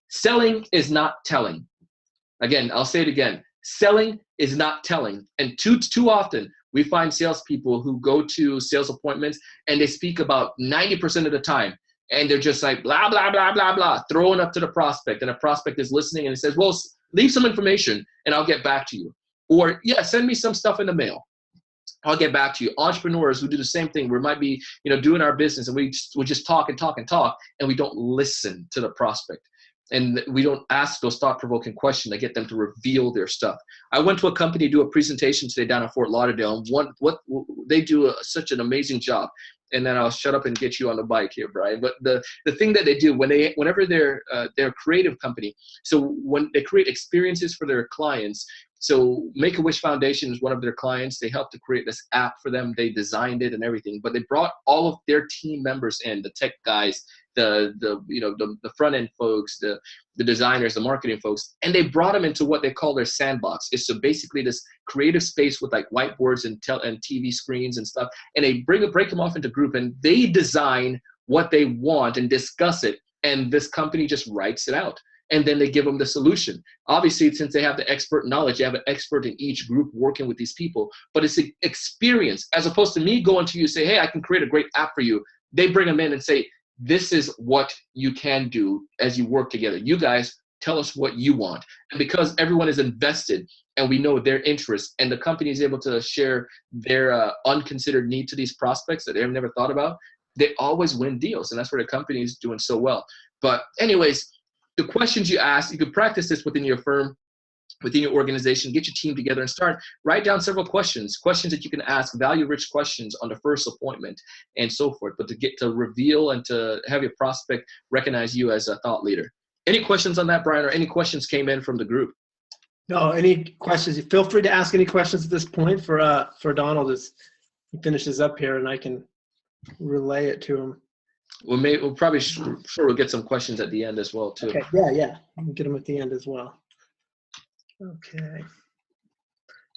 Selling is not telling. Again, I'll say it again. Selling is not telling. And too often, we find salespeople who go to sales appointments and they speak about 90% of the time. And they're just like, blah, blah, blah, blah, blah, throwing up to the prospect. And the prospect is listening and it says, well, leave some information and I'll get back to you. Or, yeah, send me some stuff in the mail. I'll get back to you. Entrepreneurs who do the same thing, we might be, doing our business and we just talk and talk and talk, and we don't listen to the prospect. And we don't ask those thought-provoking questions to get them to reveal their stuff. I went to a company to do a presentation today down in Fort Lauderdale. And what they do such an amazing job. And then I'll shut up and get you on the bike here, Brian. But the thing that they do whenever they're a creative company, so when they create experiences for their clients. So Make-A-Wish Foundation is one of their clients. They helped to create this app for them. They designed it and everything. But they brought all of their team members in, the tech guys, the front end folks, the designers, the marketing folks, and they brought them into what they call their sandbox. It's so basically this creative space with like whiteboards and TV screens and stuff, and they break them off into group, and they design what they want and discuss it, and this company just writes it out. And then they give them the solution. Obviously, since they have the expert knowledge, you have an expert in each group working with these people. But it's an experience, as opposed to me going to you and say, hey, I can create a great app for you. They bring them in and say, this is what you can do as you work together. You guys tell us what you want. And because everyone is invested and we know their interests, and the company is able to share their unconsidered need to these prospects that they've never thought about, they always win deals. And that's where the company is doing so well. But anyways, the questions you ask, you could practice this within your firm, within your organization, get your team together and write down several questions that you can ask, value-rich questions on the first appointment and so forth, but to get to reveal and to have your prospect recognize you as a thought leader. Any questions on that, Brian, or any questions came in from the group? No, any questions? Feel free to ask any questions at this point for Donald as he finishes up here, and I can relay it to him. We'll probably we'll get some questions at the end as well too. Okay. Yeah. We can get them at the end as well. Okay.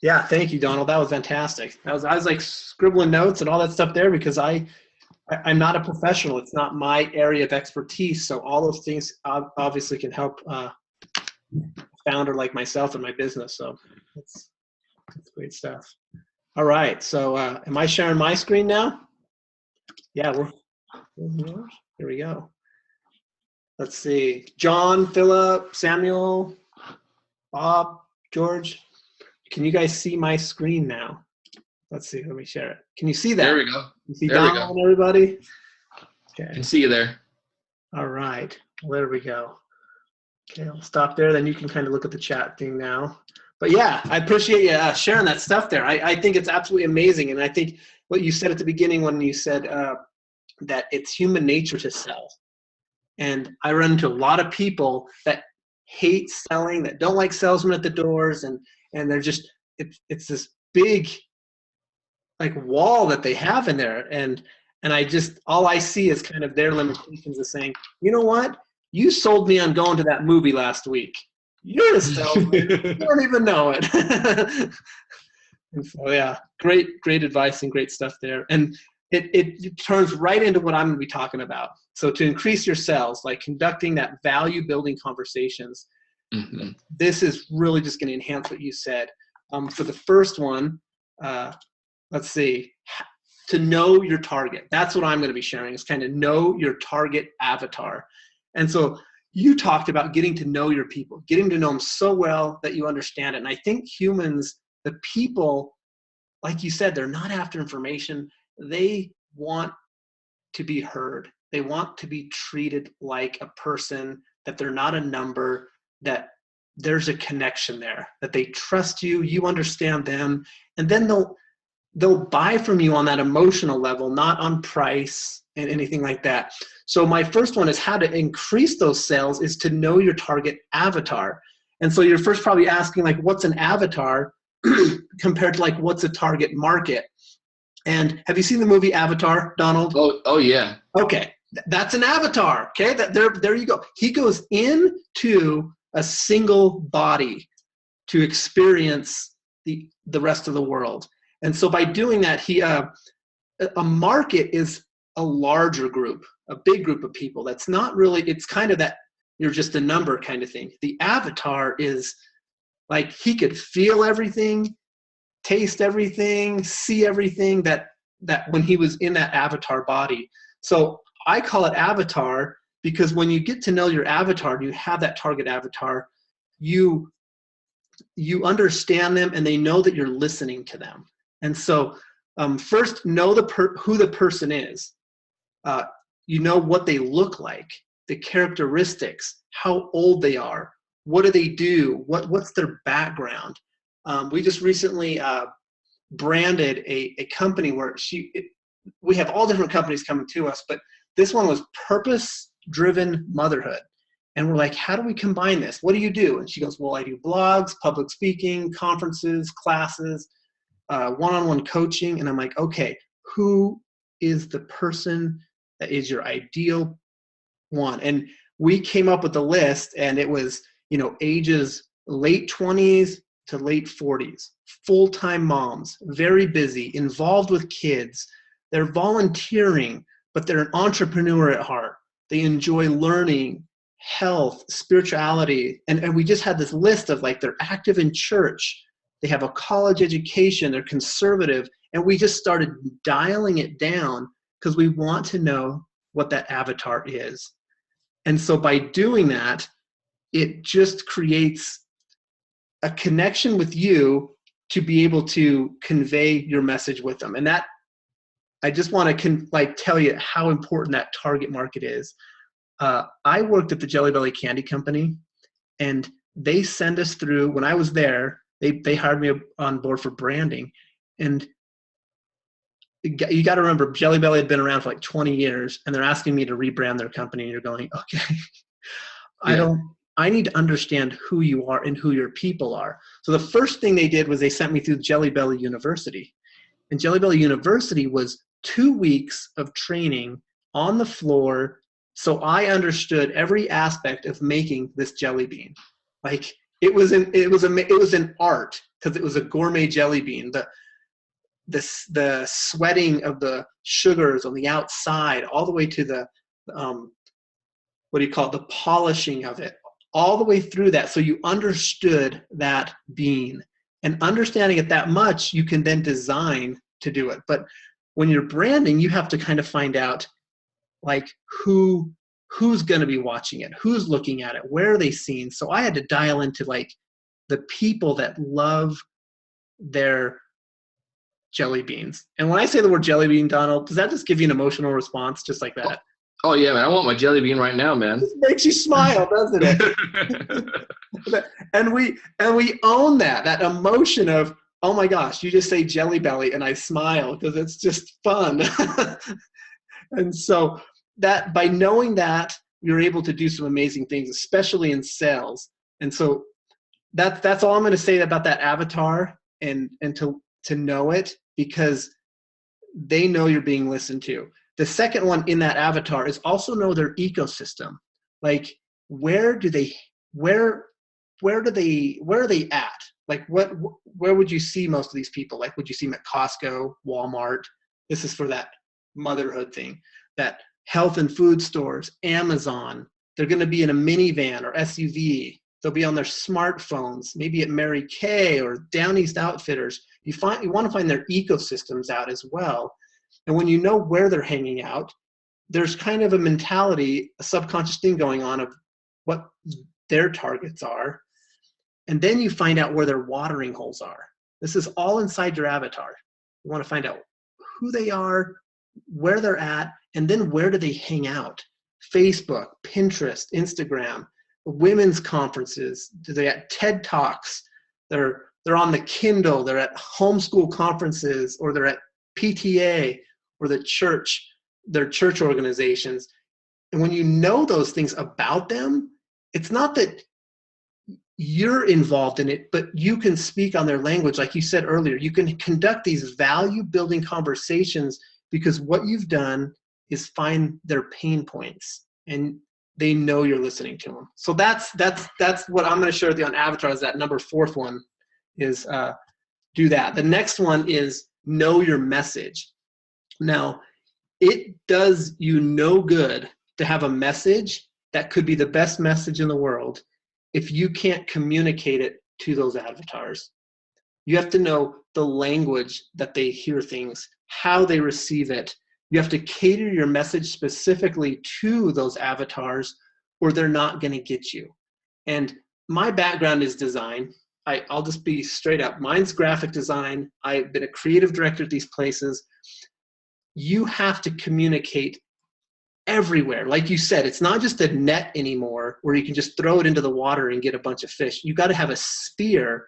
Yeah. Thank you, Donald. That was fantastic. I was like scribbling notes and all that stuff there because I'm not a professional. It's not my area of expertise. So all those things obviously can help a founder like myself in my business. So that's great stuff. All right. So am I sharing my screen now? Yeah, here we go. Let's see. John, Philip, Samuel, Bob, George. Can you guys see my screen now? Let's see. Let me share it. Can you see that? There we go. You see Donald and everybody? Okay. I can see you there. All right. Well, there we go. Okay, I'll stop there. Then you can kind of look at the chat thing now. But yeah, I appreciate you sharing that stuff there. I think it's absolutely amazing. And I think what you said at the beginning when you said that it's human nature to sell. And I run into a lot of people that hate selling, that don't like salesmen at the doors, and they're just, it's this big like wall that they have in there. And all I see is kind of their limitations of saying, you know what? You sold me on going to that movie last week. You're a salesman. You don't even know it. And so, yeah, great advice and great stuff there. And it turns right into what I'm going to be talking about. So to increase your sales, like conducting that value building conversations, this is really just going to enhance what you said. For the first one, let's see, to know your target. That's what I'm going to be sharing, is kind of know your target avatar. And so you talked about getting to know your people, getting to know them so well that you understand it. And I think humans, the people, like you said, they're not after information. They want to be heard. They want to be treated like a person, that they're not a number, that there's a connection there, that they trust you, you understand them, and then they'll buy from you on that emotional level, not on price and anything like that. So my first one is how to increase those sales is to know your target avatar. And so you're first probably asking, like, what's an avatar compared to like what's a target market? And have you seen the movie Avatar, Donald? Oh yeah. Okay, that's an avatar. Okay, there you go. He goes into a single body to experience the rest of the world. And so by doing that, a market is a larger group, a big group of people. That's not really, it's kind of that you're just a number kind of thing. The avatar is like he could feel everything, taste everything, see everything that when he was in that avatar body. So I call it avatar because when you get to know your avatar and you have that target avatar, you understand them and they know that you're listening to them. And so first know who the person is. You know what they look like, the characteristics, how old they are, what do they do, what's their background. We just recently branded a company where we have all different companies coming to us, but this one was purpose-driven motherhood. And we're like, how do we combine this? What do you do? And she goes, well, I do blogs, public speaking, conferences, classes, one-on-one coaching. And I'm like, okay, who is the person that is your ideal one. And we came up with a list, and it was, ages late 20s to late 40s, full-time moms, very busy, involved with kids. They're volunteering, but they're an entrepreneur at heart. They enjoy learning, health, spirituality. And we just had this list of like, they're active in church. They have a college education. They're conservative. And we just started dialing it down because we want to know what that avatar is. And so by doing that, it just creates a connection with you to be able to convey your message with them. And that, I just want to tell you how important that target market is. I worked at the Jelly Belly Candy Company, and they send us through, when I was there, they hired me on board for branding. And you got to remember, Jelly Belly had been around for like 20 years, and they're asking me to rebrand their company. And you're going, okay, I need to understand who you are and who your people are. So the first thing they did was they sent me through Jelly Belly University. And Jelly Belly University was 2 weeks of training on the floor. So I understood every aspect of making this jelly bean. Like it was an art, because it was a gourmet jelly bean. The sweating of the sugars on the outside, all the way to the the polishing of it, all the way through that. So you understood that bean, and understanding it that much, you can then design to do it. But when you're branding, you have to kind of find out like who's going to be watching it, who's looking at it, where are they seeing. So I had to dial into like the people that love their jelly beans. And when I say the word jelly bean, Donald, does that just give you an emotional response just like that? Oh yeah, man. I want my jelly bean right now, man. It makes you smile, doesn't it? and we own that emotion of, oh my gosh, you just say Jelly Belly and I smile because it's just fun. And so that by knowing that, you're able to do some amazing things, especially in sales. And so that's all I'm going to say about that avatar, and to know it, because they know you're being listened to. The second one in that avatar is also know their ecosystem. Like where are they at? Like where would you see most of these people? Like would you see them at Costco, Walmart? This is for that motherhood thing. That health and food stores, Amazon. They're going to be in a minivan or SUV. They'll be on their smartphones, maybe at Mary Kay or Down East Outfitters. You want to find their ecosystems out as well. And when you know where they're hanging out, there's kind of a mentality, a subconscious thing going on of what their targets are. And then you find out where their watering holes are. This is all inside your avatar. You want to find out who they are, where they're at, and then where do they hang out? Facebook, Pinterest, Instagram, women's conferences. Do they at TED Talks? They're on the Kindle. They're at homeschool conferences, or they're at PTA, or their church organizations. And when you know those things about them, it's not that you're involved in it, but you can speak on their language. Like you said earlier, you can conduct these value-building conversations because what you've done is find their pain points, and they know you're listening to them. So that's what I'm going to share with you on Avatar. Is that number 4th one is do that. The next one is know your message. Now, it does you no good to have a message that could be the best message in the world if you can't communicate it to those avatars. You have to know the language that they hear things, how they receive it. You have to cater your message specifically to those avatars, or they're not going to get you. And my background is design. I'll just be straight up. Mine's graphic design. I've been a creative director at these places. You have to communicate everywhere. Like you said, it's not just a net anymore where you can just throw it into the water and get a bunch of fish. You got to have a sphere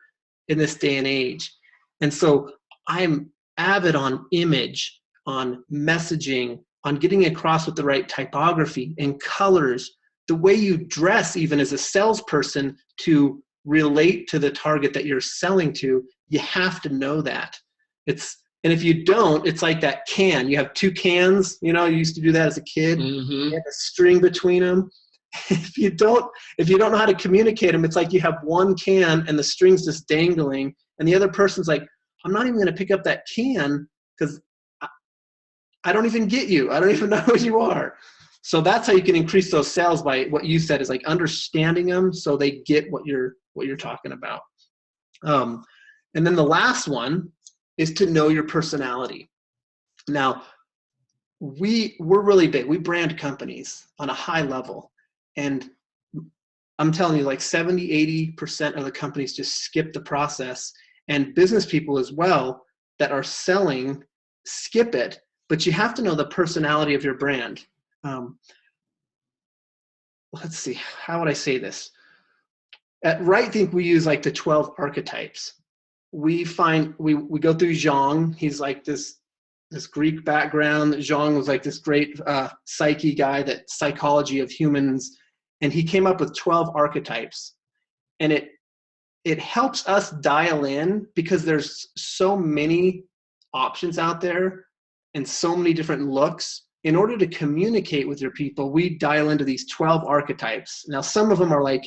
in this day and age. And so I'm avid on image, on messaging, on getting across with the right typography and colors, the way you dress even as a salesperson to relate to the target that you're selling to. You have to know that. And if you don't, it's like that can. You have 2 cans, you used to do that as a kid. Mm-hmm. You have a string between them. If you don't know how to communicate them, it's like you have 1 can and the string's just dangling, and the other person's like, I'm not even going to pick up that can because I don't even get you. I don't even know who you are. So that's how you can increase those sales, by what you said, is like understanding them so they get what you're talking about. And then the last one is to know your personality. Now, we're really big. We brand companies on a high level. And I'm telling you, like 70-80% of the companies just skip the process. And business people as well that are selling skip it. But you have to know the personality of your brand. Let's see, how would I say this? At Right Think, we use like the 12 archetypes. We go through Jung. He's like this Greek background. Jung was like this great psyche guy, that psychology of humans, and he came up with 12 archetypes. And it helps us dial in, because there's so many options out there and so many different looks. In order to communicate with your people, we dial into these 12 archetypes. Now, some of them are like,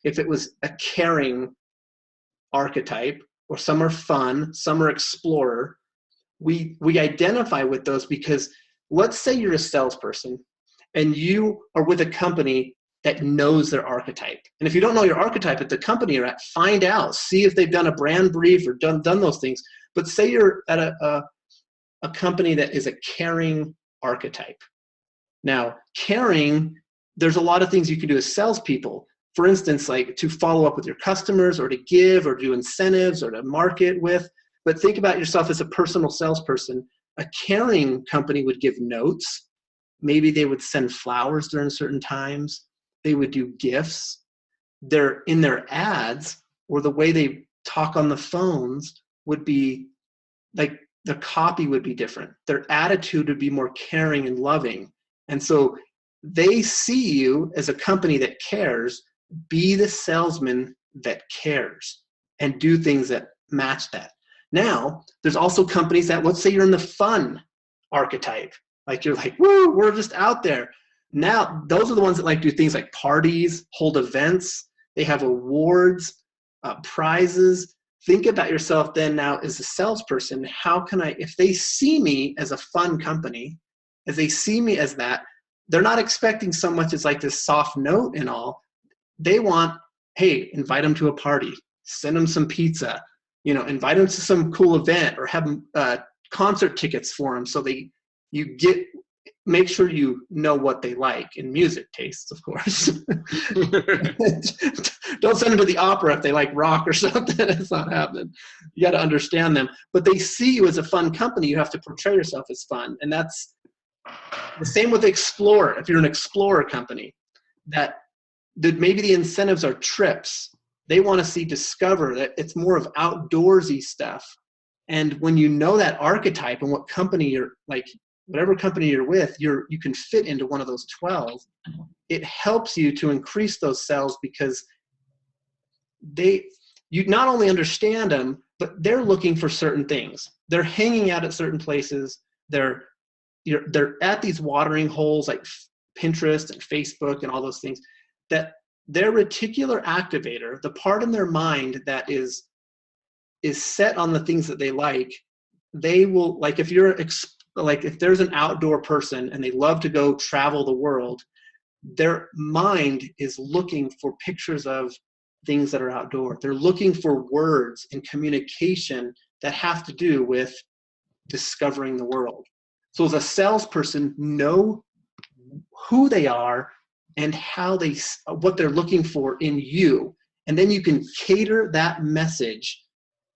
if it was a caring archetype, or some are fun, some are explorer. We identify with those because, let's say you're a salesperson and you are with a company that knows their archetype. And if you don't know your archetype at the company you're at, find out, see if they've done a brand brief or done those things. But say you're at a company that is a caring archetype. Now, caring, there's a lot of things you can do as salespeople. For instance, like to follow up with your customers, or to give, or do incentives, or to market with. But think about yourself as a personal salesperson. A caring company would give notes. Maybe they would send flowers during certain times. They would do gifts. In their ads, or the way they talk on the phones, would be like, the copy would be different. Their attitude would be more caring and loving. And so they see you as a company that cares. Be the salesman that cares and do things that match that. Now, there's also companies that, let's say you're in the fun archetype. Like, you're like, woo, we're just out there. Now, those are the ones that like do things like parties, hold events. They have awards, prizes. Think about yourself then now as a salesperson. How can if they see me as a fun company, as they see me as that, they're not expecting so much as like this soft note and all. They want, hey, invite them to a party, send them some pizza, invite them to some cool event, or have concert tickets for them. So make sure you know what they like in music tastes, of course. Don't send them to the opera if they like rock or something. It's not happening. You got to understand them. But they see you as a fun company. You have to portray yourself as fun. And that's the same with Explorer. If you're an Explorer company, that maybe the incentives are trips. They want to see Discover, that it's more of outdoorsy stuff. And when you know that archetype and what company you're like, whatever company you're with, you can fit into one of those 12. It helps you to increase those sales, because you not only understand them, but they're looking for certain things. They're hanging out at certain places. They're at these watering holes like Pinterest and Facebook and all those things, that their reticular activator, the part in their mind that is set on the things that they like, they will, like, if there's an outdoor person and they love to go travel the world, their mind is looking for pictures of things that are outdoor. They're looking for words and communication that have to do with discovering the world. So as a salesperson, know who they are and what they're looking for in you. And then you can cater that message,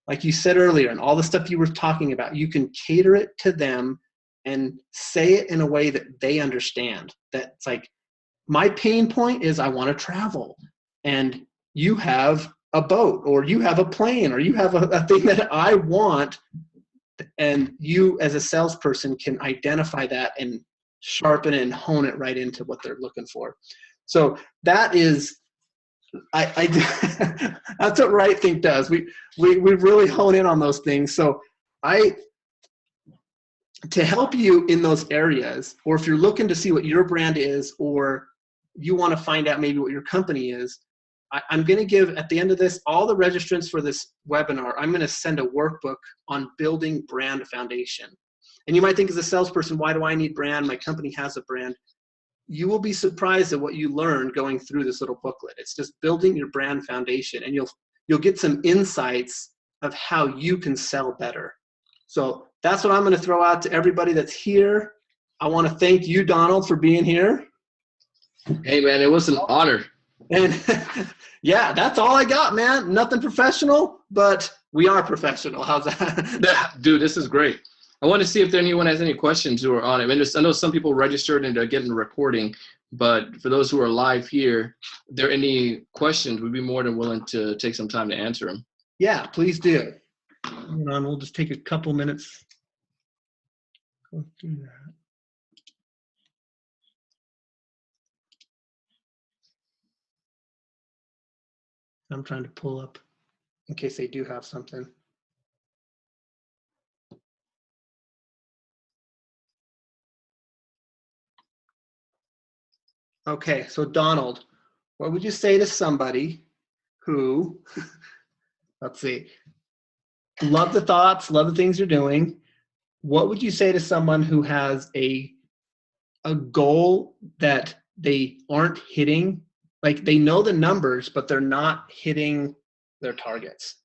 like you said earlier, and all the stuff you were talking about, you can cater it to them and say it in a way that they understand. That's like, my pain point is I want to travel, and you have a boat, or you have a plane, or you have a thing that I want, and you as a salesperson can identify that and sharpen it and hone it right into what they're looking for. So that is, that's what Right Think does. We really hone in on those things. So to help you in those areas, or if you're looking to see what your brand is, or you want to find out maybe what your company is, I'm going to give, at the end of this, all the registrants for this webinar, I'm going to send a workbook on building brand foundation. And you might think, as a salesperson, why do I need brand? My company has a brand. You will be surprised at what you learn going through this little booklet. It's just building your brand foundation, and you'll get some insights of how you can sell better. So that's what I'm going to throw out to everybody that's here. I want to thank you, Donald, for being here. Hey, man, it was an honor. And yeah, that's all I got, man. Nothing professional, but we are professional. How's that? Dude, this is great. I want to see if anyone has any questions who are on it. I know some people registered and are getting a recording, but for those who are live here, if there are any questions, we'd be more than willing to take some time to answer them. Yeah, please do. Hold on, we'll just take a couple minutes. Go through that. I'm trying to pull up in case they do have something. Okay, so Donald, what would you say to somebody who, let's see, love the thoughts, love the things you're doing. What would you say to someone who has a goal that they aren't hitting? Like, they know the numbers, but they're not hitting their targets.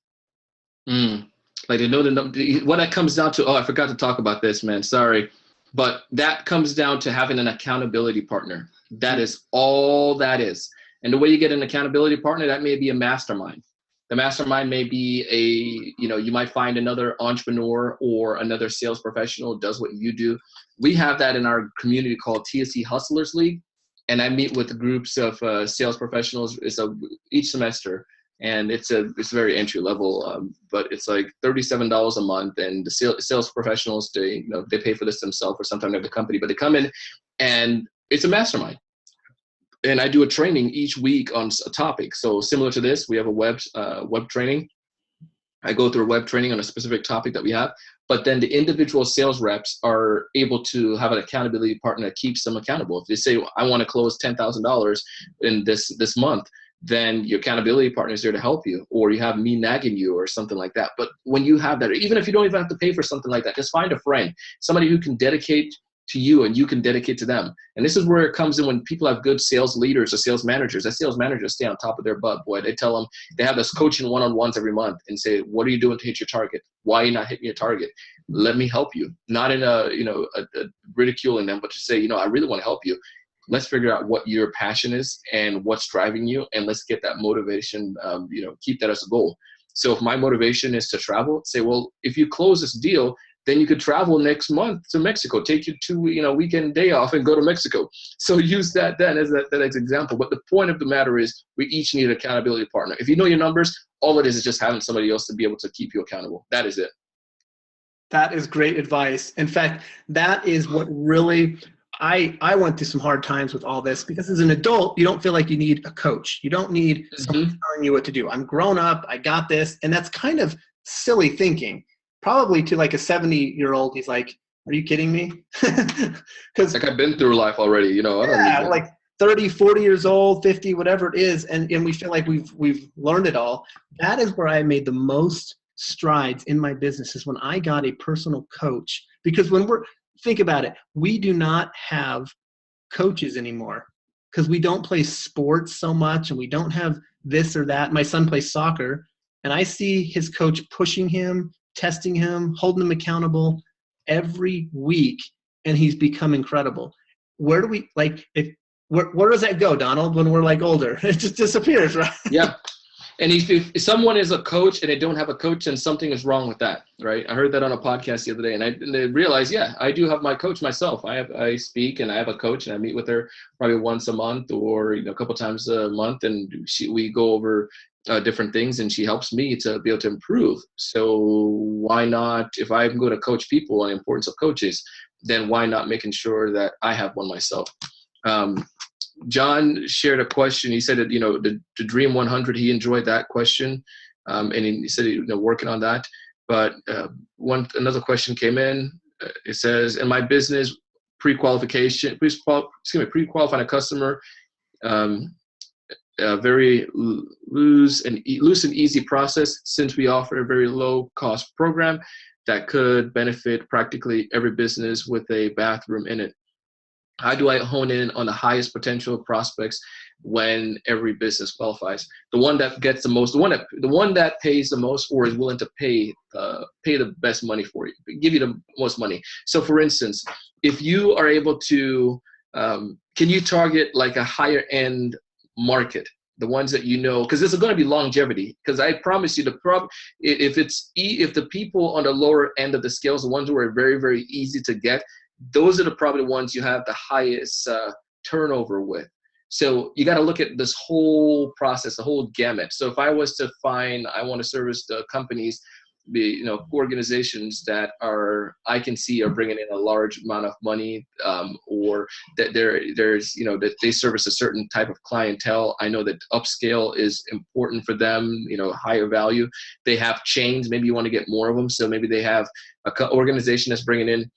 Like, they know the number. What that comes down to, I forgot to talk about this, man. Sorry. But that comes down to having an accountability partner. That is all that is. And the way you get an accountability partner, that may be a mastermind. The mastermind may be you might find another entrepreneur or another sales professional who does what you do. We have that in our community called TSC Hustlers League. And I meet with groups of sales professionals each semester. And it's very entry level, but it's like $37 a month. And the sales professionals, they pay for this themselves, or sometimes they have the company, but they come in and it's a mastermind. And I do a training each week on a topic. So similar to this, we have a web training. I go through a web training on a specific topic that we have, but then the individual sales reps are able to have an accountability partner that keeps them accountable. If they say, I want to close $10,000 in this month, then your accountability partner is there to help you, or you have me nagging you or something like that. But when you have that, even if you don't even have to pay for something like that, just find a friend, somebody who can dedicate to you and you can dedicate to them. And this is where it comes in when people have good sales leaders or sales managers. That sales managers stay on top of their butt, boy. They tell them, they have this coaching one-on-ones every month and say, what are you doing to hit your target? Why are you not hitting your target? Let me help you. Not in a ridiculing them, but to say, I really want to help you. Let's figure out what your passion is and what's driving you, and let's get that motivation, keep that as a goal. So if my motivation is to travel, say, well, if you close this deal, then you could travel next month to Mexico, take your 2 weekend day off and go to Mexico. So use that then as that as example. But the point of the matter is we each need an accountability partner. If you know your numbers, all it is just having somebody else to be able to keep you accountable. That is it. That is great advice. In fact, that is what really, I went through some hard times with all this, because as an adult, you don't feel like you need a coach. You don't need someone telling you what to do. I'm grown up, I got this. And that's kind of silly thinking. Probably to like a 70-year-old, he's like, are you kidding me? Because like, I've been through life already, I don't need like 30, 40 years old, 50, whatever it is, and we feel like we've learned it all. That is where I made the most strides in my business, is when I got a personal coach. Because think about it, we do not have coaches anymore, because we don't play sports so much, and we don't have this or that. My son plays soccer, and I see his coach pushing him, testing him, holding him accountable every week, and he's become incredible. Where do we, where does that go, Donald, when we're like older? It just disappears, right? Yeah. And if someone is a coach and they don't have a coach, then something is wrong with that, right? I heard that on a podcast the other day, and I realized, I do have my coach myself. I speak, and I have a coach, and I meet with her probably once a month, or a couple times a month, and we go over different things, and she helps me to be able to improve. So why not, if I'm going to coach people on the importance of coaches, then why not making sure that I have one myself? John shared a question. He said that, the Dream 100, he enjoyed that question. And he said, working on that. But another question came in. it says, in my business, pre-qualifying a customer, a very loose and easy process, since we offer a very low cost program that could benefit practically every business with a bathroom in it. How do I hone in on the highest potential prospects when every business qualifies? The one that gets the most, the one that pays the most, or is willing to pay the best money for you, give you the most money. So, for instance, if you are able to, can you target like a higher end market? The ones that you know, because there's going to be longevity. Because I promise you, if the people on the lower end of the scales, the ones who are very, very easy to get, those are probably the ones you have the highest turnover with. So you got to look at this whole process, the whole gamut. So if I was to find, I want to service the companies, organizations that I can see are bringing in a large amount of money, or that there's that they service a certain type of clientele. I know that upscale is important for them, higher value. They have chains. Maybe you want to get more of them. So maybe they have an organization that's bringing in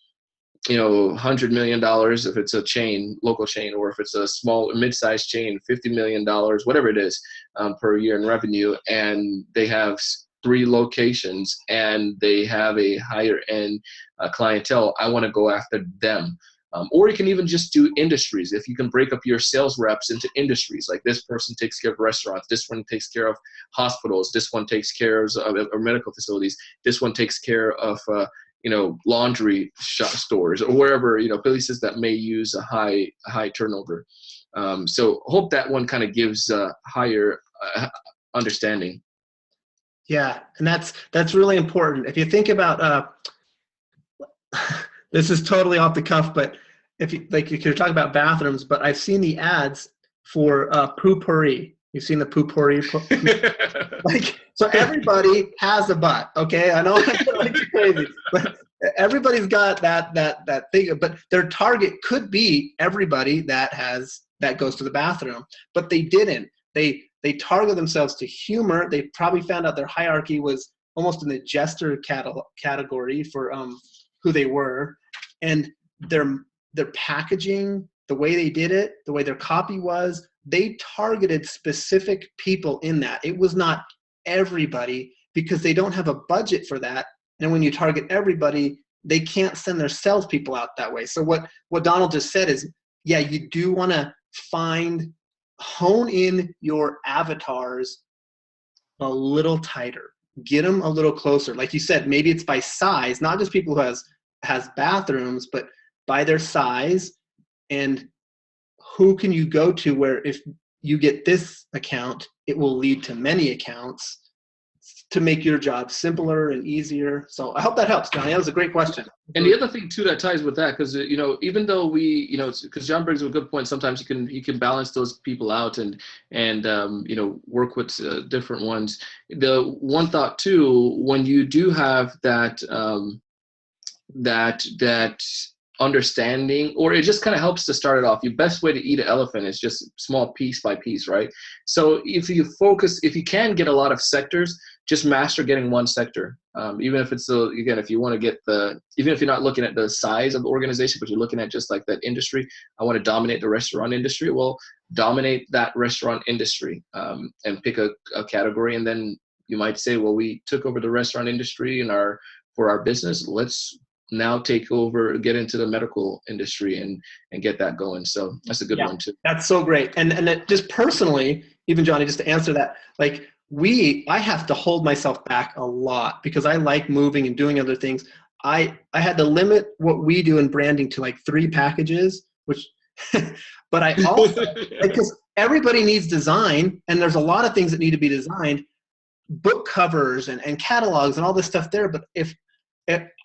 $100 million if it's a chain, local chain, or if it's a small, mid-sized chain, $50 million, whatever it is, per year in revenue, and they have 3 locations and they have a higher end clientele. I want to go after them. Or you can even just do industries. If you can break up your sales reps into industries, like this person takes care of restaurants, this one takes care of hospitals, this one takes care of medical facilities, this one takes care of laundry shop stores, or wherever, places that may use a high turnover. So hope that one kind of gives a higher understanding. Yeah, and that's really important. If you think about this is totally off the cuff, but if you're talking about bathrooms, but I've seen the ads for poo-pourri. You've seen the poo-pourri? So everybody has a butt, okay? I know it's crazy, but everybody's got that thing. But their target could be everybody that goes to the bathroom, but they didn't. They target themselves to humor. They probably found out their hierarchy was almost in the jester category for who they were, and their packaging, the way they did it, the way their copy was, they targeted specific people in that. It was not everybody, because they don't have a budget for that. And when you target everybody, they can't send their salespeople out that way. So what Donald just said is, yeah, you do want to hone in your avatars a little tighter. Get them a little closer. Like you said, maybe it's by size, not just people who has bathrooms, but by their size, and who can you go to where if you get this account, it will lead to many accounts to make your job simpler and easier. So I hope that helps, Johnny. That was a great question. And the other thing too that ties with that, because even though because John brings up a good point, sometimes you can balance those people out and work with different ones. The one thought too, when you do have that understanding, or it just kind of helps to start it off. Your best way to eat an elephant is just small piece by piece, right? So if you can get a lot of sectors, just master getting one sector. Even if it's if you want to get even if you're not looking at the size of the organization, but you're looking at just like that industry, I want to dominate the restaurant industry. Well, dominate that restaurant industry, and pick a category. And then you might say, well, we took over the restaurant industry for our business. Let's now get into the medical industry and get that going. So that's a good one too. That's so great. And it just personally, even Johnny, just to answer that, like I have to hold myself back a lot because I like moving and doing other things. I had to limit what we do in branding to like 3 packages, which, but I also, because everybody needs design and there's a lot of things that need to be designed, book covers and catalogs and all this stuff there. But if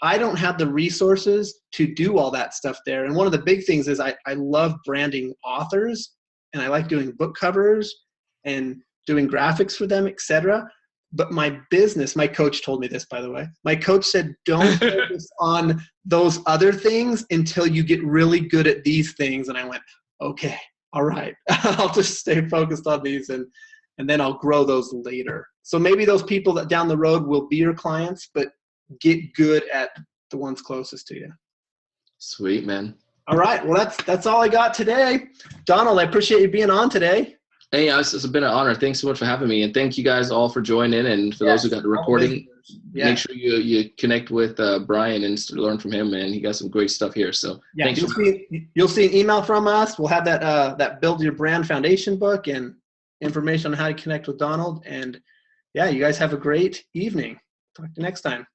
I don't have the resources to do all that stuff there. And one of the big things is I love branding authors, and I like doing book covers and doing graphics for them, etc. But my coach told me this, by the way. My coach said, don't focus on those other things until you get really good at these things. And I went, okay, all right. I'll just stay focused on these and then I'll grow those later. So maybe those people that down the road will be your clients, but get good at the ones closest to you. Sweet, man. All right. Well, that's all I got today. Donald, I appreciate you being on today. Hey, it's been an honor. Thanks so much for having me. And thank you guys all for joining. And for those who got the recording, make sure you connect with Brian and learn from him, man. He got some great stuff here. So thanks. You'll see an email from us. We'll have that Build Your Brand Foundation book and information on how to connect with Donald. And yeah, you guys have a great evening. Talk to you next time.